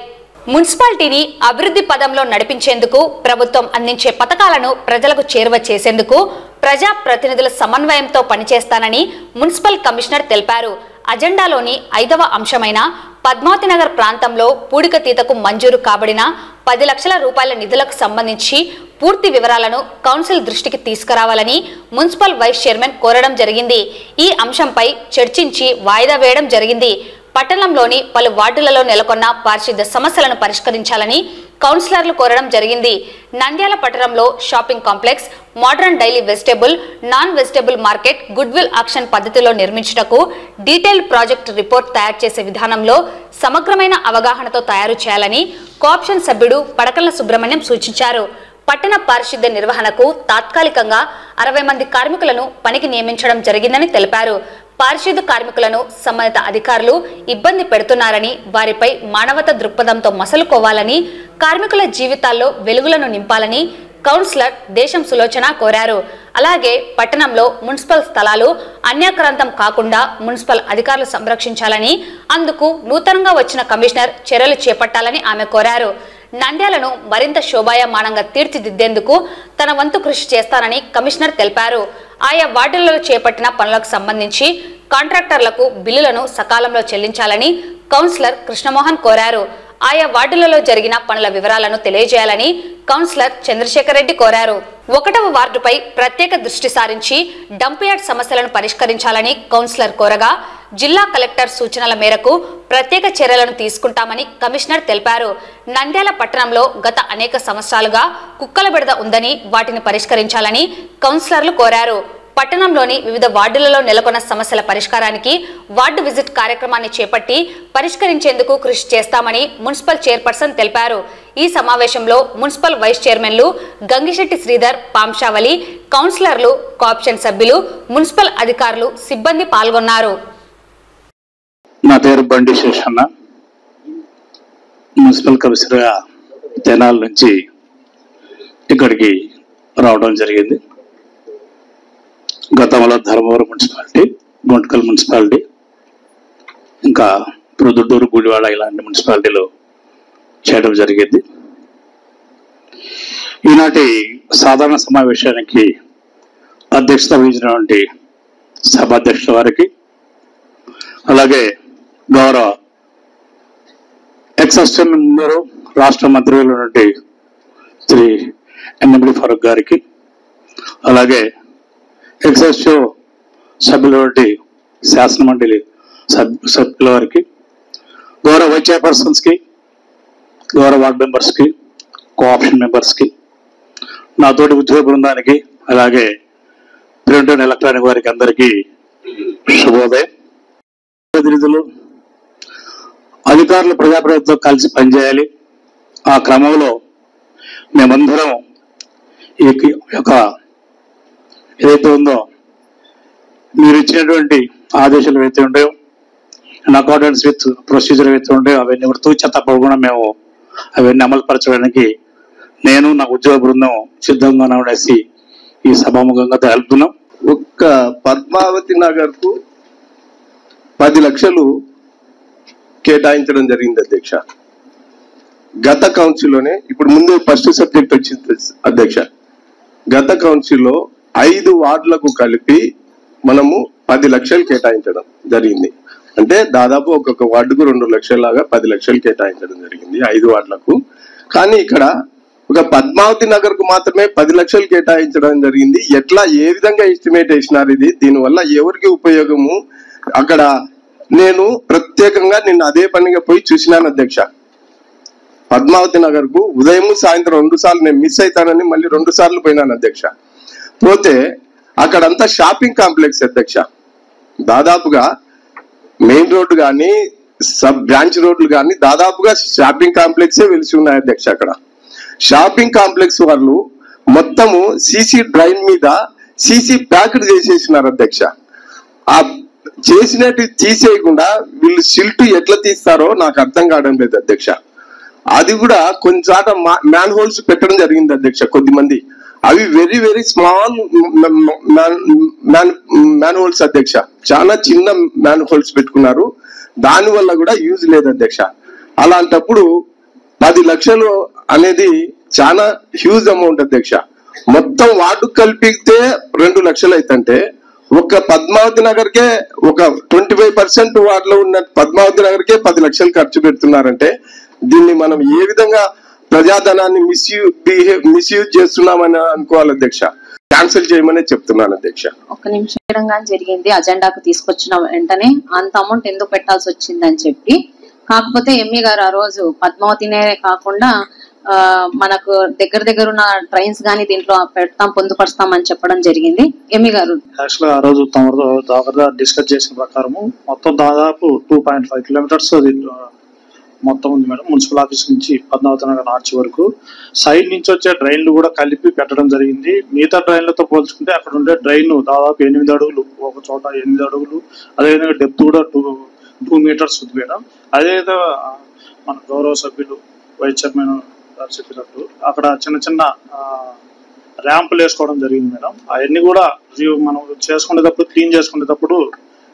మున్సిపాలిటీని అభివృద్ధి పదంలో నడిపించేందుకు ప్రభుత్వం అందించే పథకాలను ప్రజలకు చేరువ చేసేందుకు ప్రజా ప్రతినిధుల సమన్వయంతో పనిచేస్తానని మున్సిపల్ కమిషనర్ తెలిపారు. అజెండాలోని 5వ అంశమైన పద్మావతినగర్ ప్రాంతంలో పూడికతీతకు మంజూరు కాబడిన 10 లక్షల రూపాయల నిధులకు సంబంధించి పూర్తి వివరాలను కౌన్సిల్ దృష్టికి తీసుకురావాలని మున్సిపల్ వైస్ చైర్మన్ కోరడం జరిగింది. ఈ అంశంపై చర్చించి వాయిదా వేయడం జరిగింది. పట్టణంలోని పలు వార్డులలో నెలకొన్న పారిశుద్ధ్య సమస్యలను పరిష్కరించాలని కౌన్సిలర్లు కోరడం జరిగింది. నంద్యాల పట్టణంలో shopping complex, modern daily vegetable, non vegetable market goodwill auction పద్ధతిలో నిర్మించుటకు డీటెయిల్ ప్రాజెక్ట్ రిపోర్ట్ తయారు చేసే విధానంలో సమగ్రమైన అవగాహనతో తయారు చేయాలని కోఆప్షన్ సభ్యుడు పడకల సుబ్రహ్మణ్యం సూచించారు. పట్టణ పారిశుద్ధ్య నిర్వహణకు తాత్కాలికంగా 60 మంది కార్మికులను పనికి నియమించడం జరిగిందని తెలిపారు. పారిశుద్ధ్య కార్మికులను సంబంధిత అధికారులు ఇబ్బంది పెడుతున్నారని, వారిపై మానవత దృక్పథంతో మసలుకోవాలని, కార్మికుల జీవితాల్లో వెలుగులను నింపాలని కౌన్సిలర్ దేశం సులోచన కోరారు. అలాగే పట్టణంలో మున్సిపల్ స్థలాలు అన్యాక్రాంతం కాకుండా మున్సిపల్ అధికారులు సంరక్షించాలని, అందుకు నూతనంగా వచ్చిన కమిషనర్ చర్యలు చేపట్టాలని ఆమె కోరారు. నంద్యాలను మరింత శోభాయమానంగా తీర్చిదిద్దేందుకు తన వంతు కృషి చేస్తానని కమిషనర్ తెలిపారు. ఆయా వార్డులలో చేపట్టిన పనులకు సంబంధించి కాంట్రాక్టర్లకు బిల్లులను సకాలంలో చెల్లించాలని కౌన్సిలర్ కృష్ణమోహన్ కోరారు. ఆయా వార్డులలో జరిగిన పనుల వివరాలను తెలియజేయాలని కౌన్సిలర్ చంద్రశేఖర్ రెడ్డి కోరారు. 1వ వార్డుపై ప్రత్యేక దృష్టి సారించి డంప్ యార్డ్ సమస్యలను పరిష్కరించాలని కౌన్సిలర్ కోరగా, జిల్లా కలెక్టర్ సూచనల మేరకు ప్రత్యేక చర్యలను తీసుకుంటామని కమిషనర్ తెలిపారు. నంద్యాల పట్టణంలో గత అనేక సంవత్సరాలుగా కుక్కల బెడద ఉందని, వాటిని పరిష్కరించాలని కౌన్సిలర్లు కోరారు. పట్టణంలోని వివిధ వార్డులలో నెలకొన్న సమస్యల పరిష్కారానికి వార్డు విజిట్ కార్యక్రమాన్ని చేపట్టి పరిష్కరించేందుకు కృషి చేస్తామని మున్సిపల్ చైర్పర్సన్ తెలిపారు. ఈ సమావేశంలో మున్సిపల్ వైస్ చైర్మన్లు గంగిశెట్టి శ్రీధర్, పాంశావలి, కౌన్సిలర్లు, కోఆప్షన్ సభ్యులు, మున్సిపల్ అధికారులు, సిబ్బంది పాల్గొన్నారు. నా పేరు బండి శేషన్న, మున్సిపల్ కమిషనర్గా తెనాల నుంచి ఇక్కడికి రావడం జరిగింది. గతంలో ధర్మవరం మున్సిపాలిటీ, గుంటకల్ మున్సిపాలిటీ, ఇంకా ప్రొద్దుటూరు, గుడివాడ ఇలాంటి మున్సిపాలిటీలో చేయడం జరిగింది. ఈనాటి సాధారణ సమావేశానికి అధ్యక్షత వహించినటువంటి సభాధ్యక్షుల వారికి, అలాగే గౌరవ ఎక్సెస్టన్ మెంబరు, రాష్ట్ర మంత్రివర్యులు శ్రీ ఎన్ఎండి ఫరూక్ గారికి, అలాగే ఎక్సెస్టివ్ సభ్యుల శాసన మండలి సభ్యుల వారికి, గౌరవ వైస్ చైర్పర్సన్స్ కి, గౌరవ వార్డ్ మెంబర్స్ కి, కోఆప్షన్ మెంబర్స్ కి, నాతోటి ఉద్యోగ బృందానికి, అలాగే ప్రింట్ అండ్ ఎలక్ట్రానిక్ వారికి అందరికీ శుభోదయం. ప్రతినిధులు, అధికారులు ప్రజాప్రతినిధులతో కలిసి పనిచేయాలి. ఆ క్రమంలో మేమందరం ఈ యొక్క ఏదైతే ఉందో మీరు ఇచ్చినటువంటి ఆదేశాలు ఏవైతే ఉంటాయో, ఇన్ అకార్డెన్స్ విత్ ప్రొసీజర్ ఏవైతే ఉంటాయో అవన్నీ కూడా తూచ తప్పకుండా మేము అవన్నీ అమలుపరచడానికి నేను నా ఉద్యోగ బృందం సిద్ధంగా ఉండేసి ఈ సభాముఖంగా తెలుపుతున్నాం. ఒక్క పద్మావతి నగర్ కు 10 లక్షలు కేటాయించడం జరిగింది అధ్యక్ష. గత కౌన్సిల్లోనే, ఇప్పుడు ముందే ఫస్ట్ సబ్జెక్ట్ వచ్చింది అధ్యక్ష, గత కౌన్సిల్లో 5 వార్డులకు కలిపి మనము 10 లక్షలు కేటాయించడం జరిగింది. అంటే దాదాపు ఒక్కొక్క వార్డుకు 2 లక్షల 10 లక్షలు కేటాయించడం జరిగింది 5 వార్డులకు. కానీ ఇక్కడ ఒక పద్మావతి నగర్ కు మాత్రమే 10 లక్షలు కేటాయించడం జరిగింది. ఎట్లా, ఏ విధంగా ఎస్టిమేట్ వేసినారు ఇది? దీనివల్ల ఎవరికి ఉపయోగము? అక్కడ నేను ప్రత్యేకంగా నిన్న అదే పనిగా పోయి చూసినాను అధ్యక్ష. పద్మావతి నగర్ కు ఉదయం సాయంత్రం 2 సార్లు నేను మిస్ అవుతానని మళ్ళీ 2 సార్లు పోయినాను అధ్యక్ష. పోతే అక్కడంతా షాపింగ్ కాంప్లెక్స్ అధ్యక్ష. దాదాపుగా మెయిన్ రోడ్డు కానీ సబ్ బ్రాంచ్ రోడ్లు కానీ దాదాపుగా షాపింగ్ కాంప్లెక్సే వెలిసి ఉన్నాయి అధ్యక్ష. అక్కడ షాపింగ్ కాంప్లెక్స్ వాళ్ళు మొత్తము సీసీ డ్రైన్ మీద సీసీ ప్యాకెట్ చేసేసినారు అధ్యక్ష. ఆ చేసినట్టు తీసేయకుండా వీళ్ళు సిల్ట్ ఎట్లా తీస్తారో నాకు అర్థం కావడం లేదు అధ్యక్ష. అది కూడా కొంచెం మ్యాన్ హోల్స్ పెట్టడం జరిగింది అధ్యక్ష. కొద్దిమంది అవి very very small man holes అధ్యక్ష. చాలా చిన్న మ్యాన్ హోల్స్ పెట్టుకున్నారు. దాని వల్ల కూడా యూజ్ లేదు అధ్యక్ష. అలాంటప్పుడు 10 లక్షలు అనేది చాలా హ్యూజ్ అమౌంట్ అధ్యక్ష. మొత్తం వార్డు కలిపితే 2 లక్షలు అవుతుంటే ఒక పద్మావతి నగర్కే ఒక 25% వార్డులో ఉన్న పద్మావతి నగర్కే 10 లక్షలు ఖర్చు పెడుతున్నారంటే దీన్ని మనం ఏ విధంగా ప్రజాధనాన్ని మిస్యూజ్ చేస్తున్నామని అనుకోవాలి అధ్యక్ష. క్యాన్సిల్ చేయమని చెప్తున్నాను అధ్యక్ష. ఒక్క నిమిషం జరిగింది, అజెండాకు తీసుకొచ్చిన వెంటనే అంత అమౌంట్ ఎందుకు పెట్టాల్సి వచ్చిందని చెప్పి. కాకపోతే ఎంఈ గారు ఆ రోజు పద్మావతినే కాకుండా మనకు దగ్గర ఉన్న ట్రైన్స్ గానీ దీంట్లో పెడతాం, పొందుపరుస్తామని చెప్పడం జరిగింది. ఎంఈ గారు యాక్చువల్ గా ఆ రోజు తమతో డిస్కస్ చేసిన ప్రకారము మొత్తం దాదాపు 2.5 కిలోమీటర్స్ మొత్తం ఉంది మేడం. మున్సిపల్ ఆఫీస్ నుంచి పద్మావతి నగర్ ఆర్చ్ వరకు సైడ్ నుంచి వచ్చే డ్రైన్లు కూడా కలిపి పెట్టడం జరిగింది. మిగతా డ్రైన్లతో పోల్చుకుంటే అక్కడ ఉండే డ్రైన్ దాదాపు 8 అడుగులు, ఒక చోట 8 అడుగులు, అదేవిధంగా డెప్త్ కూడా 2 మీటర్స్ ఉంది మేడం. అదేవిధంగా మన గౌరవ సభ్యులు వైస్ చైర్మన్ గారు చెప్పినట్టు అక్కడ చిన్న ర్యాంపులు వేసుకోవడం జరిగింది మేడం. అవన్నీ కూడా మనం చేసుకునేటప్పుడు, క్లీన్ చేసుకునేటప్పుడు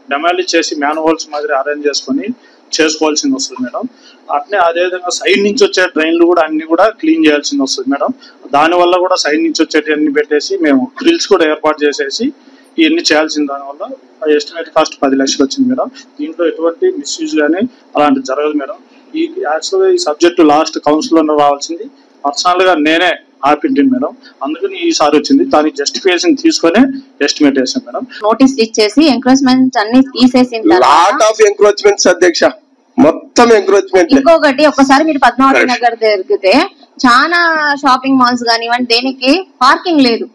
డెమాలిష్ చేసి మ్యాన్ హోల్స్ మాదిరి అరేంజ్ చేసుకొని చేసుకోవాల్సింది వస్తుంది మేడం. అట్నే అదేవిధంగా సైడ్ నుంచి వచ్చే డ్రైన్లు కూడా అన్ని కూడా క్లీన్ చేయాల్సింది వస్తుంది మేడం. దానివల్ల కూడా సైడ్ నుంచి వచ్చేటివన్నీ పెట్టేసి మేము గ్రిల్స్ కూడా ఏర్పాటు చేసేసి ఇవన్నీ చేయాల్సింది. దానివల్ల ఎస్టిమేట్ కాస్ట్ 10 లక్షలు వచ్చింది మేడం. దీంట్లో ఎటువంటి మిస్యూజ్ కానీ అలాంటివి జరగదు మేడం. ఈ యాక్చువల్గా ఈ సబ్జెక్టు లాస్ట్ కౌన్సిల్లో రావాల్సింది పర్సనల్ గా నేనే ఆపింటిని మేడం. అందుకని ఈసారి వచ్చింది. దానికి జస్టిఫికేషన్ తీసుకొని ఎస్టిమేట్ చేసాం మేడం. నోటీస్ ఇచ్చేసి ఎంక్రోచ్మెంట్ అన్ని తీసేసిన లాట్ ఆఫ్ ఎంక్రోచ్మెంట్స్ అధ్యక్ష, మొత్తం ఎంక్రోచ్మెంట్. ఇంకొకటి, ఒక్కసారి మీరు పద్మావతి నగర్ తిరిగితే చాలా షాపింగ్ మాల్స్ కానివ్వండి, దేనికి పార్కింగ్ లేదు.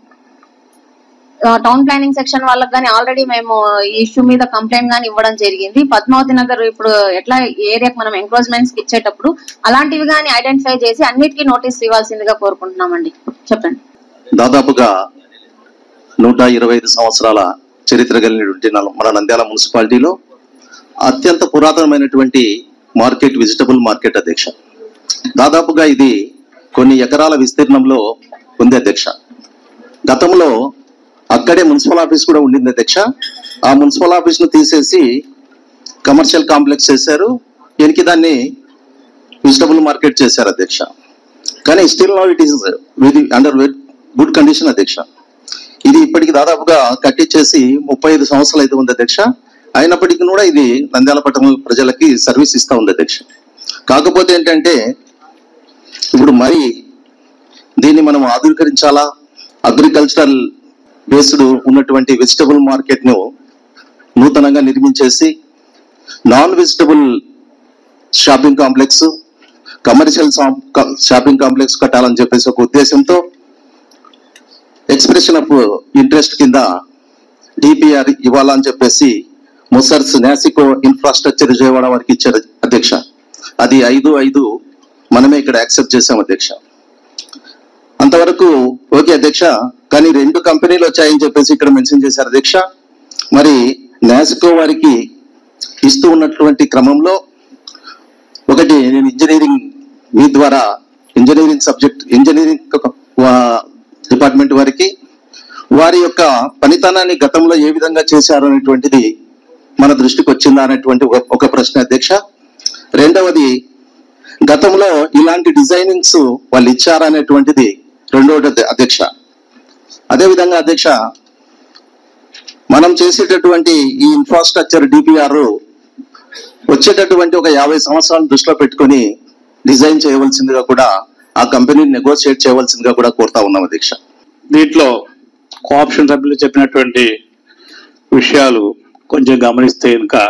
టౌన్ ప్లానింగ్ సెక్షన్ వాళ్ళకి కానీ ఆల్రెడీ మేము ఈ ఇష్యూ మీద కంప్లైంట్ గానీ ఇవ్వడం జరిగింది. పద్మావతి నగర్ ఇప్పుడు ఎట్లా ఏరియాకి మనం ఎంక్రోచ్మెంట్స్ ఇచ్చేటప్పుడు అలాంటివి కానీ ఐడెంటిఫై చేసి అన్నిటికీ నోటీస్ ఇవ్వాల్సిందిగా కోరుకుంటున్నామండి. చెప్పండి. దాదాపుగా 125 సంవత్సరాల చరిత్ర కలిగినటువంటి మన నంద్యాల మున్సిపాలిటీలో అత్యంత పురాతనమైనటువంటి మార్కెట్ వెజిటబుల్ మార్కెట్ అధ్యక్ష. దాదాపుగా ఇది కొన్ని ఎకరాల విస్తీర్ణంలో ఉంది అధ్యక్ష. గతంలో అక్కడే మున్సిపల్ ఆఫీస్ కూడా ఉండింది అధ్యక్ష. ఆ మున్సిపల్ ఆఫీస్ ను తీసేసి కమర్షియల్ కాంప్లెక్స్ చేశారు. దీనికి దాన్ని వెజిటబుల్ మార్కెట్ చేశారు అధ్యక్ష. కానీ still now it is under good condition అధ్యక్ష. ఇది ఇప్పటికి దాదాపుగా కట్టించేసి 35 సంవత్సరాలు అయితే ఉంది అధ్యక్ష. అయినప్పటికీ కూడా ఇది నంద్యాల పట్టణ ప్రజలకి సర్వీస్ ఇస్తా ఉంది అధ్యక్ష. కాకపోతే ఏంటంటే ఇప్పుడు మరి దీన్ని మనం ఆధునీకరించాలా, అగ్రికల్చరల్ బేస్డ్ ఉన్నటువంటి వెజిటబుల్ మార్కెట్ ను నూతనంగా నిర్మించేసి non vegetable shopping complex, commercial shopping complex కట్టాలని చెప్పేసి ఒక ఉద్దేశంతో ఎక్స్ప్రెషన్ ఆఫ్ ఇంట్రెస్ట్ కింద డిపిఆర్ ఇవ్వాలని చెప్పేసి ముసర్స్ నాసికో ఇన్ఫ్రాస్ట్రక్చర్ విజయవాడ వారికి ఇచ్చారు అధ్యక్ష. అది 5/5 మనమే ఇక్కడ యాక్సెప్ట్ చేసాం అధ్యక్ష. అంతవరకు ఓకే అధ్యక్ష. కానీ 2 కంపెనీలు వచ్చాయని చెప్పేసి ఇక్కడ మెన్షన్ చేశారు అధ్యక్ష. మరి నాసికో వారికి ఇస్తూ ఉన్నటువంటి క్రమంలో ఒకటి నేను ఇంజనీరింగ్ మీ ద్వారా ఇంజనీరింగ్ డిపార్ట్మెంట్ వారికి వారి యొక్క పనితనాన్ని గతంలో ఏ విధంగా చేశారు అనేటువంటిది మన దృష్టికి వచ్చిందా అనేటువంటి ఒక ప్రశ్న అధ్యక్ష. రెండవది, గతంలో ఇలాంటి డిజైనింగ్స్ వాళ్ళు ఇచ్చారనేటువంటిది రెండవది అధ్యక్ష. అదేవిధంగా అధ్యక్ష, మనం చేసేటటువంటి ఈ ఇన్ఫ్రాస్ట్రక్చర్ డిపిఆర్ వచ్చేటటువంటి ఒక 50 సంవత్సరాలను దృష్టిలో పెట్టుకొని డిజైన్ చేయవలసిందిగా కూడా ఆ కంపెనీని నెగోషియేట్ చేయవలసిందిగా కూడా కోరుతా ఉన్నాం అధ్యక్ష. దీంట్లో కోఆప్షన్ సభ్యులు చెప్పినటువంటి విషయాలు కొంచెం గమనిస్తే ఇంకా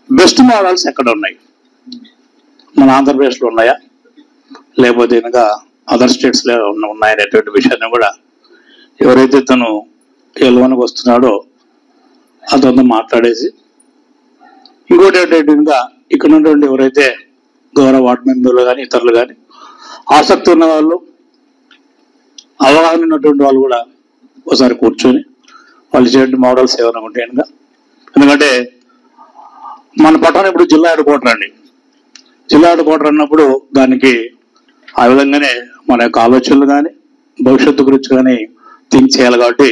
బెస్ట్ మోడల్స్ ఎక్కడ ఉన్నాయి, మన ఆంధ్రప్రదేశ్లో ఉన్నాయా లేకపోతే ఇంకా అదర్ స్టేట్స్లో ఉన్నాయనేటువంటి విషయాన్ని కూడా ఎవరైతే తను ఎల్వన్కి వస్తున్నాడో అతను మాట్లాడేసి, ఇంకోటి ఏంటంటే ఇక్కడ ఉన్నటువంటి ఎవరైతే గౌరవ వార్డు మెంబర్లు కానీ ఇతరులు కానీ ఆసక్తి ఉన్న వాళ్ళు, అవగాహన ఉన్నటువంటి వాళ్ళు కూడా ఒకసారి కూర్చొని వాళ్ళు చేయండి మోడల్స్ ఏమైనా ఉంటాయనగా. ఎందుకంటే మన పట్టణం ఇప్పుడు జిల్లా హెడ్ క్వార్టర్ అండి. జిల్లా హెడ్ క్వార్టర్ అన్నప్పుడు దానికి ఆ విధంగానే మన యొక్క ఆలోచనలు కానీ భవిష్యత్తు గురించి కానీ థింక్ చేయాలి. కాబట్టి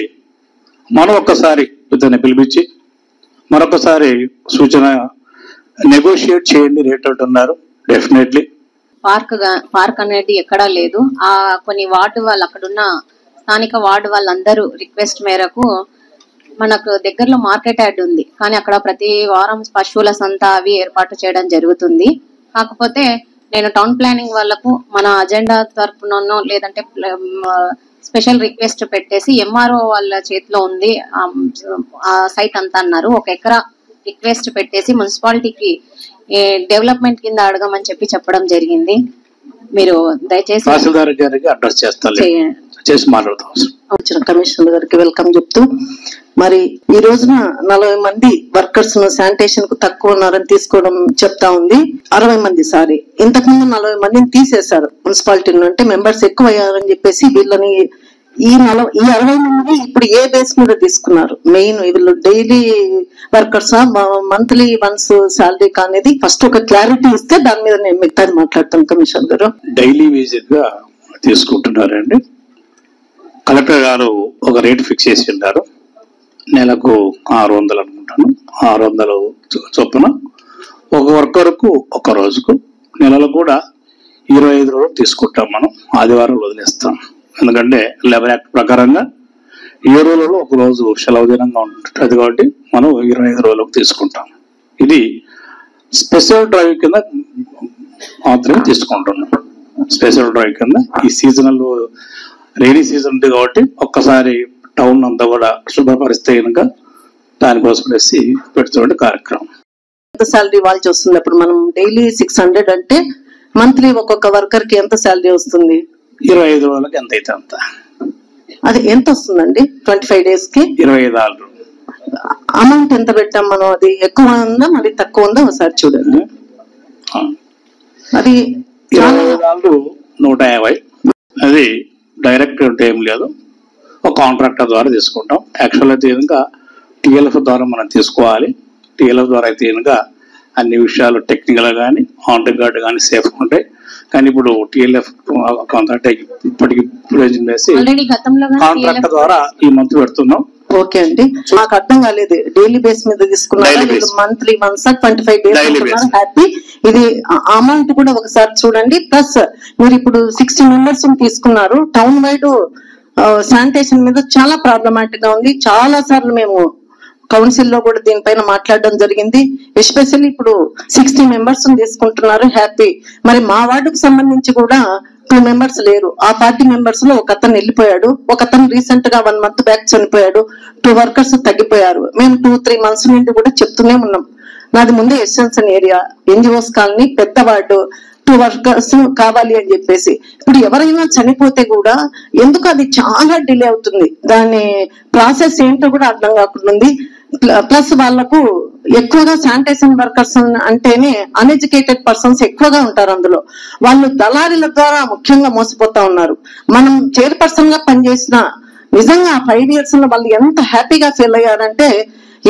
మనం ఒక్కసారి ఇతన్ని పిలిపించి మరొకసారి సూచన నెగోషియేట్ చేయండి రేట్ అంటున్నారు. డెఫినెట్లీ పార్క్ అనేది ఎక్కడా లేదు. ఆ కొన్ని వార్డు వాళ్ళు అక్కడున్న స్థానిక వార్డు వాళ్ళందరూ రిక్వెస్ట్ మేరకు మనకు దగ్గరలో మార్కెట్ యార్డ్ ఉంది, కానీ అక్కడ ప్రతి వారం పశువుల సంత అవి ఏర్పాటు చేయడం జరుగుతుంది. కాకపోతే నేను టౌన్ ప్లానింగ్ వాళ్ళకు మన అజెండా తరఫునో లేదంటే స్పెషల్ రిక్వెస్ట్ పెట్టేసి ఎంఆర్ఓ వాళ్ళ చేతిలో ఉంది ఆ సైట్ అంతా అన్నారు. 1 ఎకరా రిక్వెస్ట్ పెట్టేసి మున్సిపాలిటీకి డెవలప్మెంట్ కింద అడగమని చెప్పడం జరిగింది. మీరు దయచేసి తహసీల్దార్ గారికి అడ్రస్ చేసి మాట్లాడతాం. వచ్చిన కమిషనర్ గారికి వెల్కమ్ చెప్తూ, మరి ఈ రోజున 40 మంది వర్కర్స్ ను శానిటేషన్ కు తక్కువ ఉన్నారని తీసుకోవడం చెప్తా ఉంది. 60 మంది సారీ ఇంతకు ముందు 40 మందిని తీసేశారు మున్సిపాలిటీ అంటే మెంబర్స్ ఎక్కువ అయ్యారని చెప్పేసి వీళ్ళని ఈ 60 మంది ఇప్పుడు ఏ బేస్ మీద తీసుకున్నారు? మెయిన్ వీళ్ళు డైలీ వర్కర్సా మంత్లీ వన్స్ శాలరీ అనేది ఫస్ట్ ఒక క్లారిటీ ఇస్తే దాని మీద నేను మిగతాది మాట్లాడతాను. కమిషనర్ గారు డైలీ వేజెస్ గా తీసుకుంటున్నారండి. కలెక్టర్ గారు ఒక రేట్ ఫిక్స్ చేసి ఉంటారు, నెలకు 600 అనుకుంటాను. 600 చొప్పున ఒక వర్కర్కు ఒక రోజుకు, నెలలో కూడా 25 రోజులు తీసుకుంటాం. మనం ఆదివారం వదిలేస్తాం. ఎందుకంటే లేబర్ యాక్ట్ ప్రకారంగా 7 రోజులలో ఒక రోజు సెలవు దినంగా ఉంటుంది కాబట్టి మనం 25 రోజులకు తీసుకుంటాం. ఇది స్పెషల్ డ్రైవ్ కింద మాత్రమే తీసుకుంటున్నాం. స్పెషల్ డ్రైవ్ కింద ఈ సీజనల్ రైనీ సీజన్ ఉంది కాబట్టి ఒక్కసారి టౌన్ అంతా కూడా శుభ్రపరిస్తే కనుక దానికోసం వేసి పెడుతున్న కార్యక్రమం. ఎంత శాలరీ ఇవ్వాల్సి వస్తుంది? అప్పుడు మనం డైలీ 600 అంటే మంత్లీ ఒక్కొక్క వర్కర్ కి ఎంత శాలరీ వస్తుంది? 25 రోజులకి ఎంత అయితే అంత. అది ఎంత వస్తుందండి 25 days కి? 25 అమౌంట్ ఎంత పెట్టాం మనం? అది ఎక్కువ ఉందా మరి తక్కువ ఉందా ఒకసారి చూడండి. అది 25 150. అది డైరెక్ట్ అంటే ఏం లేదు, ఒక కాంట్రాక్టర్ ద్వారా తీసుకుంటాం. యాక్చువల్ అయితే ఇంకా టీఎల్ఎఫ్ ద్వారా మనం తీసుకోవాలి. టీఎల్ఎఫ్ ద్వారా అయితే ఇంకా అన్ని విషయాలు టెక్నికల్ కానీ ఆన్ రికార్డ్ కానీ సేఫ్ ఉంటాయి. కానీ ఇప్పుడు టీఎల్ఎఫ్ కాంట్రాక్ట్ ఇప్పటికి కాంట్రాక్టర్ ద్వారా ఈ మంత్ పెడుతున్నాం. ఓకే అండి, నాకు అర్థం కాలేదు. డైలీ బేస్ మీద తీసుకున్నారు, మంత్లీ వన్స్ 25 days హ్యాపీ. ఇది అమౌంట్ కూడా ఒకసారి చూడండి. ప్లస్ మీరు ఇప్పుడు 60 members తీసుకున్నారు. టౌన్ వైడ్ శానిటేషన్ మీద చాలా ప్రాబ్లమాటిక్ గా ఉంది. చాలా సార్లు మేము కౌన్సిల్ లో కూడా దీనిపైన మాట్లాడడం జరిగింది. ఎస్పెషల్లీ ఇప్పుడు 60 members తీసుకుంటున్నారు, హ్యాపీ. మరి మా వార్డుకు సంబంధించి కూడా 2 members లేరు. ఆ 40 members లో ఒక అతను వెళ్ళిపోయాడు, ఒక అతను రీసెంట్ గా 1 month బ్యాక్ చనిపోయాడు. 2 workers తగ్గిపోయారు. మేము 2-3 months నుండి కూడా చెప్తూనే ఉన్నాం. నాది ముందే ఎస్సెన్సన్ ఏరియా, ఎన్జిఓస్ కాలనీ, పెద్ద వార్డు, 2 వర్కర్స్ కావాలి అని చెప్పేసి. ఇప్పుడు ఎవరైనా చనిపోతే కూడా ఎందుకు అది చాలా డిలే అవుతుంది, దాని ప్రాసెస్ ఏంటో కూడా అర్థం కాకుండా. ప్లస్ వాళ్ళకు ఎక్కువగా శానిటేషన్ వర్కర్స్ అంటేనే అన్ఎడ్యుకేటెడ్ పర్సన్స్ ఎక్కువగా ఉంటారు. అందులో వాళ్ళు దళారీల ద్వారా ముఖ్యంగా మోసపోతా ఉన్నారు. మనం చైర్పర్సన్ గా పనిచేసిన నిజంగా 5 years లో వాళ్ళు ఎంత హ్యాపీగా ఫీల్ అయ్యారంటే,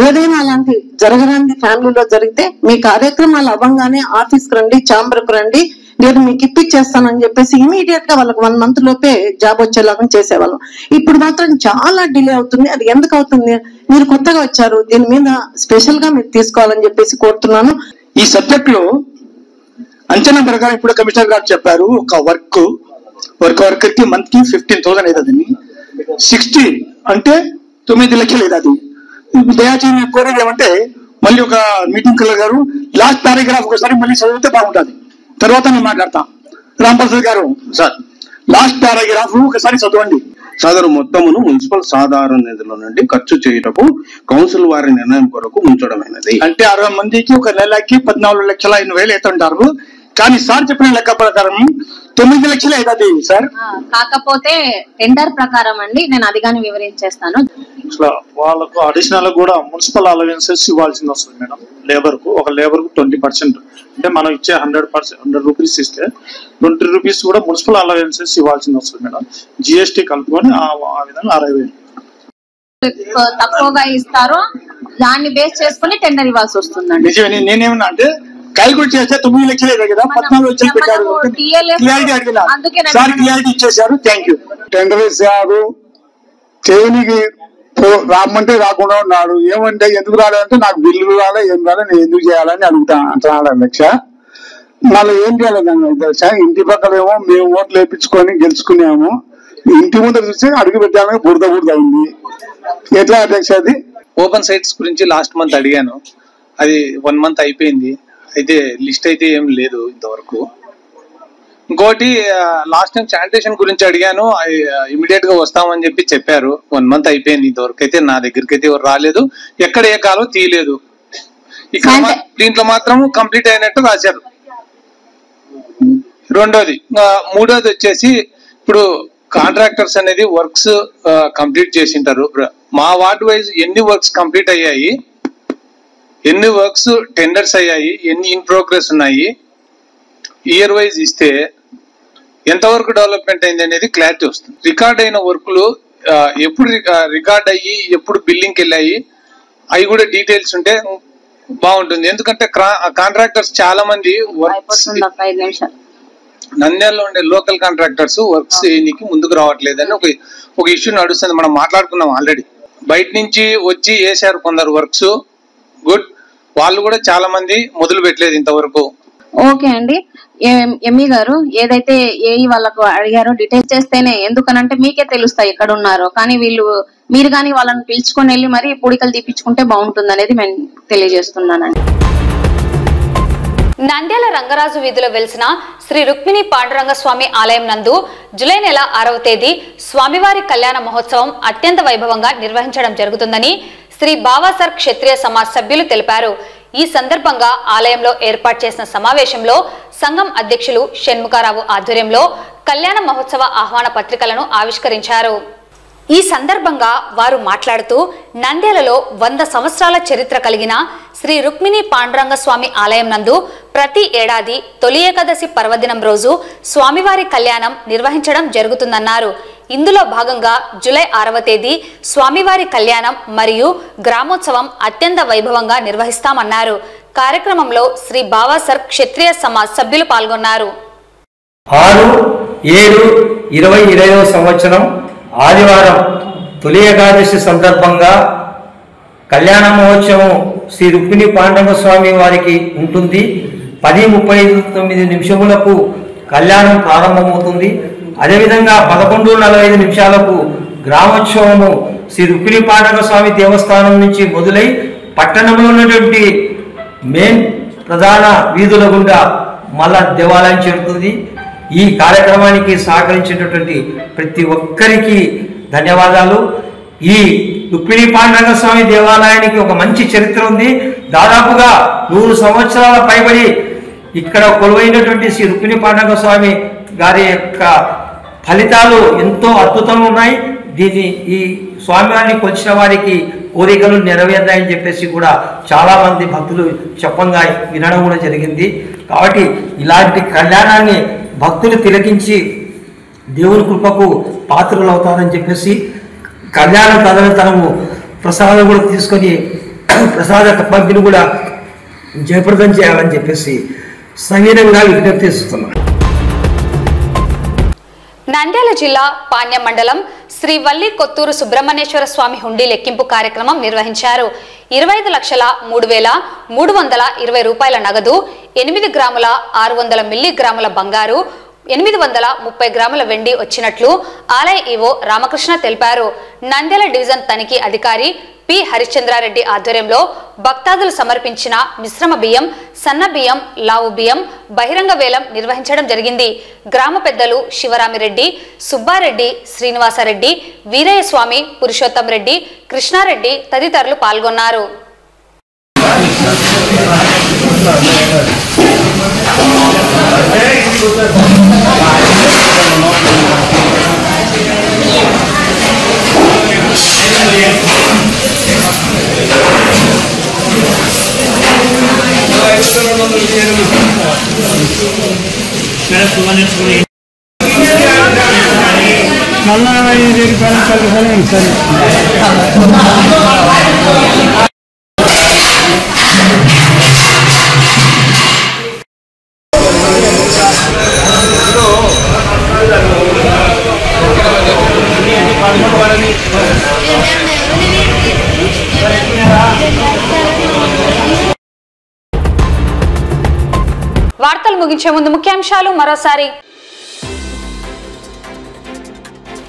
ఏదైనా అలాంటి జరగరాని ఫ్యామిలీలో జరిగితే మీ కార్యక్రమాలు అవ్వగానే ఆఫీస్కి రండి, ఛాంబర్కి రండి, నేను మీకు ఇప్పించేస్తానని చెప్పేసి ఇమీడియట్ గా వాళ్ళకి 1 month లోపే జాబ్ వచ్చేలాగా చేసేవాళ్ళం. ఇప్పుడు మాత్రం చాలా డిలే అవుతుంది. అది ఎందుకు అవుతుంది? మీరు కొత్తగా వచ్చారు, దీని మీద స్పెషల్ గా మీరు తీసుకోవాలని చెప్పేసి కోరుతున్నాను. ఈ సబ్జెక్ట్ లో అంచనా ప్రకారం ఇప్పుడు కమిషనర్ గారు చెప్పారు, ఒక వర్కర్ కి మంత్ కి 15,000 అవుతుందని. 60 అంటే 9 లక్షలు అవుతుంది. దయాచేసి కోరేది ఏమంటే, మళ్ళీ ఒక మీటింగ్ కలర్ గారు లాస్ట్ పారాగ్రాఫ్ ఒకసారి మళ్ళీ చదివితే బాగుంటుంది, తర్వాత నేను మాట్లాడతా. రాంప్రసాద్ గారు సార్, లాస్ట్ పారాగ్రాఫ్ ఒకసారి చదవండి. సదరు మొత్తమును మున్సిపల్ సాధారణ నిధుల నుండి ఖర్చు చేయుటకు కౌన్సిల్ వారి నిర్ణయం కొరకు ఉంచడమైనది. అంటే 60 మందికి ఒక నెలకి 14,05,000 అవుతుంటారు. కానీ సార్ చెప్పిన లెక్క ప్రకారం 9 లక్షలు అవుతుంది సార్. కాకపోతే టెండర్ ప్రకారం అండి, నేను అది కానీ వివరించేస్తాను. వాళ్ళకు అడిషనల్ కూడా మున్సిపల్ అలవెన్సెస్ ఇవ్వాల్సింది వస్తుంది మేడం. లేబర్ కు 20% అంటే మనం ఇచ్చే 100 రూపీస్ ఇస్తే 20 రూపీస్ కూడా మున్సిపల్ అలవెన్సెస్ ఇవ్వాల్సింది వస్తుంది మేడం. జిఎస్టీ కలుపుకొని ఆ విధంగా 60,000 తక్కువగా ఇస్తారో దాన్ని బేస్ చేసుకుని టెండర్ ఇవ్వాల్సి వస్తుందండి. నిజమే. నేనేమన్నా అంటే క్యాల్కులేట్ చేస్తే 9 లక్షలే కదా, 14 లక్షలు పెట్టారు. క్లారిటీ అడిగినా సార్, క్లారిటీ ఇచ్చేసారు. Thank you. టెండర్ ఇచ్చారు, చేయనికి రామంటే రాకుండా ఉన్నాడు. ఏమంటే ఎందుకు రాలేదంటే నాకు బిల్లు రాలే, ఏం రాలే, నేను ఎందుకు చేయాలని అంటున్నాడు అధ్యక్ష. మళ్ళీ ఏం చేయలేదండి అధ్యక్ష. ఇంటి పక్కలేమో మేము ఓట్లు వేయించుకొని గెలుచుకున్నాము, ఇంటి ముందర చూస్తే అడుగు పెట్టాలని బురద ఉంది. ఎట్లా అధ్యక్ష? అది ఓపెన్ సైట్స్ గురించి లాస్ట్ మంత్ అడిగాను, అది 1 month అయిపోయింది. అయితే లిస్ట్ అయితే ఏం లేదు ఇంతవరకు. ఇంకోటి లాస్ట్ టైం శానిటేషన్ గురించి అడిగాను, ఇమీడియట్ గా వస్తామని చెప్పారు. 1 month అయిపోయింది, ఇంతవరకు అయితే నా దగ్గరికి అయితే ఎవరు రాలేదు, ఎక్కడ ఏ కాలం తీయలేదు. ఇక్కడ దీంట్లో మాత్రం కంప్లీట్ అయినట్టు రాశారు. రెండోది, మూడోది వచ్చేసి ఇప్పుడు కాంట్రాక్టర్స్ అనేది వర్క్స్ కంప్లీట్ చేసింటారు. మా వార్డ్ వైజ్ ఎన్ని వర్క్స్ కంప్లీట్ అయ్యాయి, ఎన్ని వర్క్స్ టెండర్స్ అయ్యాయి, ఎన్ని ఇన్ ప్రోగ్రెస్ ఉన్నాయి, ఇయర్ వైజ్ ఇస్తే ఎంతవరకు డెవలప్మెంట్ అయింది అనేది క్లారిటీ వస్తుంది. రికార్డ్ అయిన వర్క్లు ఎప్పుడు రికార్డ్ అయ్యి ఎప్పుడు బిల్లింగ్కి వెళ్ళాయి, అవి కూడా డీటెయిల్స్ ఉంటే బాగుంటుంది. ఎందుకంటే కాంట్రాక్టర్స్ చాలా మంది వర్క్స్ నంద్యాలలో ఉండే లోకల్ కాంట్రాక్టర్స్ వర్క్స్ చేయడానికి ముందుకు రావట్లేదని ఒక ఇష్యూ నడుస్తుంది. మనం మాట్లాడుకున్నాం ఆల్రెడీ. బయట నుంచి వచ్చి వేసారు కొందరు వర్క్స్, గుడ్, వాళ్ళు కూడా చాలా మంది మొదలు పెట్టలేదు ఇంతవరకు. ఓకే అండి. ఎంఈ గారు ఏదైతే ఏఈ వాళ్ళకు అడిగారో డీటెయిల్స్ చేస్తేనే, ఎందుకనంటే మీకే తెలుస్తాయి ఎక్కడ ఉన్నారో. కానీ మీరు కానీ వాళ్ళని పిలుచుకొని వెళ్ళి మరి పూడికలు తీపించుకుంటే బాగుంటుంది అనేది నేను తెలియజేస్తున్నానండి. నంద్యాల రంగరాజు వీధిలో వెలిసిన శ్రీ రుక్మిణి పాండురంగ స్వామి ఆలయం నందు జూలై నెల 6వ తేదీ స్వామివారి కళ్యాణ మహోత్సవం అత్యంత వైభవంగా నిర్వహించడం జరుగుతుందని శ్రీ బావాసర్ క్షత్రియ సమాజ్ సభ్యులు తెలిపారు. ఈ సందర్భంగా ఆలయంలో ఏర్పాటు చేసిన సమావేశంలో సంఘం అధ్యక్షులు షణ్ముఖరావు ఆధ్వర్యంలో కళ్యాణ మహోత్సవ ఆహ్వాన పత్రికలను ఆవిష్కరించారు. ఈ సందర్భంగా వారు మాట్లాడుతూ, నంద్యాలలో 100 సంవత్సరాల చరిత్ర కలిగిన శ్రీ రుక్మిణి పాండురంగ స్వామి ఆలయం నందు ప్రతి ఏడాది తొలి ఏకాదశి పర్వదినం రోజు స్వామివారి కళ్యాణం నిర్వహించడం జరుగుతుందన్నారు. ఇందులో భాగంగా జూలై 6వ తేదీ స్వామివారి కళ్యాణం మరియు గ్రామోత్సవం అత్యంత వైభవంగా నిర్వహిస్తామన్నారు. కార్యక్రమంలో శ్రీ బావాసర్ క్షత్రియ సమాజ్ సభ్యులు పాల్గొన్నారు. 6/7/2020 సంవత్సరం ఆదివారం తొలి ఏకాదశి సందర్భంగా కళ్యాణ మహోత్సవం శ్రీ రుక్మిణి పాండురంగ స్వామి వారికి ఉంటుంది. 10:39 కళ్యాణం ప్రారంభమవుతుంది. అదేవిధంగా 11:45 గ్రామోత్సవము శ్రీ రుక్మిణి పాండురంగ స్వామి దేవస్థానం నుంచి మొదలై పట్టణంలో ఉన్నటువంటి మెయిన్ ప్రధాన వీధుల గుండా మళ్ళా దేవాలయం చేరుతుంది. ఈ కార్యక్రమానికి సహకరించినటువంటి ప్రతి ఒక్కరికి ధన్యవాదాలు. ఈ రుక్మిణి పాండురంగ స్వామి దేవాలయానికి ఒక మంచి చరిత్ర ఉంది. దాదాపుగా 100 సంవత్సరాల పైబడి ఇక్కడ కొలువైనటువంటి శ్రీ రుక్మిణి పాండురంగ స్వామి గారి యొక్క ఫలితాలు ఎంతో అద్భుతంగా ఉన్నాయి. ఈ స్వామివారిని కొలిచిన వారికి కోరికలు నెరవేరుతాయని చెప్పేసి కూడా చాలా మంది భక్తులు చెప్పంగా వినడం కూడా జరిగింది. కాబట్టి ఇలాంటి కళ్యాణాన్ని భక్తులు తిలకించి దేవుని కృపకు పాత్రలు అవుతారని చెప్పేసి కళ్యాణ తదనంతరము ప్రసాదం కూడా తీసుకొని ప్రసాద పంపిణీ కూడా జయప్రదం చేయాలని చెప్పేసి సవినంగా విజ్ఞప్తి చేస్తున్నాం. నంద్యాల జిల్లా పాణ్యం మండలం శ్రీ వల్లి కొత్తూరు సుబ్రహ్మణ్యేశ్వర స్వామి హుండీ లెక్కింపు కార్యక్రమం నిర్వహించారు. 25,03,320 రూపాయల నగదు, 8 గ్రాముల 600 మిల్లీగ్రాముల బంగారు, 830 గ్రాముల వెండి వచ్చినట్లు ఆలయ ఈవో రామకృష్ణ తెలిపారు. నంద్యాల డివిజన్ తనిఖీ అధికారి పి హరిశ్చంద్రారెడ్డి ఆధ్వర్యంలో భక్తాదులు సమర్పించిన మిశ్రమ బియ్యం, సన్న బియ్యం, లావు బియ్యం బహిరంగ వేలం నిర్వహించడం జరిగింది. గ్రామ పెద్దలు శివరామిరెడ్డి, సుబ్బారెడ్డి, శ్రీనివాసరెడ్డి, వీరయ్య స్వామి, పురుషోత్తం రెడ్డి, కృష్ణారెడ్డి తదితరులు పాల్గొన్నారు. వార్తలు ముగించే ముందు ముఖ్యాంశాలు మరోసారి.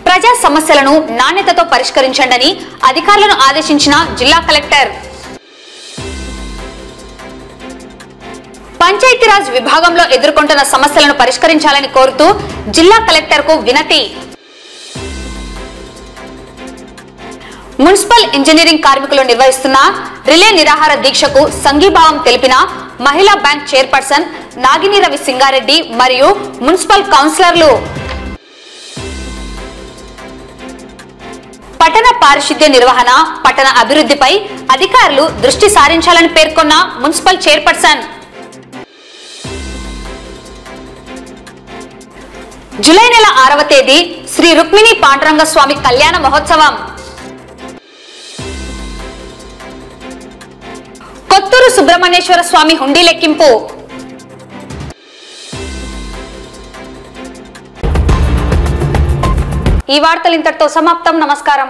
ప్రజా సమస్యలను నాణ్యతతో పరిష్కరించండి అధికారులను ఆదేశించిన జిల్లా కలెక్టర్. పంచాయతీరాజ్ విభాగంలో ఎదుర్కొంటున్న సమస్యలను పరిష్కరించాలని కోరుతూ జిల్లా కలెక్టర్కు వినతి. మున్సిపల్ ఇంజనీరింగ్ కార్మికులు నిర్వహిస్తున్న రిలే నిరాహార దీక్షకు సంఘీభావం తెలిపిన మహిళా బ్యాంక్ చైర్పర్సన్ నాగిని రవి సింగారెడ్డి మరియు మున్సిపల్ కౌన్సిలర్లు. పట్టణ పారిశుద్ధ్య నిర్వహణ, పట్టణ అభివృద్ధిపై అధికారులు దృష్టి సారించాలని పేర్కొన్న మున్సిపల్ చైర్పర్సన్. జూలై నెల 6వ తేదీ శ్రీ రుక్మిణి పాండురంగ స్వామి కళ్యాణ మహోత్సవం. కొత్తూరు సుబ్రహ్మణ్యేశ్వర స్వామి హుండీ లెక్కింపు. ఈ వార్తలు ఇంతటితో సమాప్తం. నమస్కారం.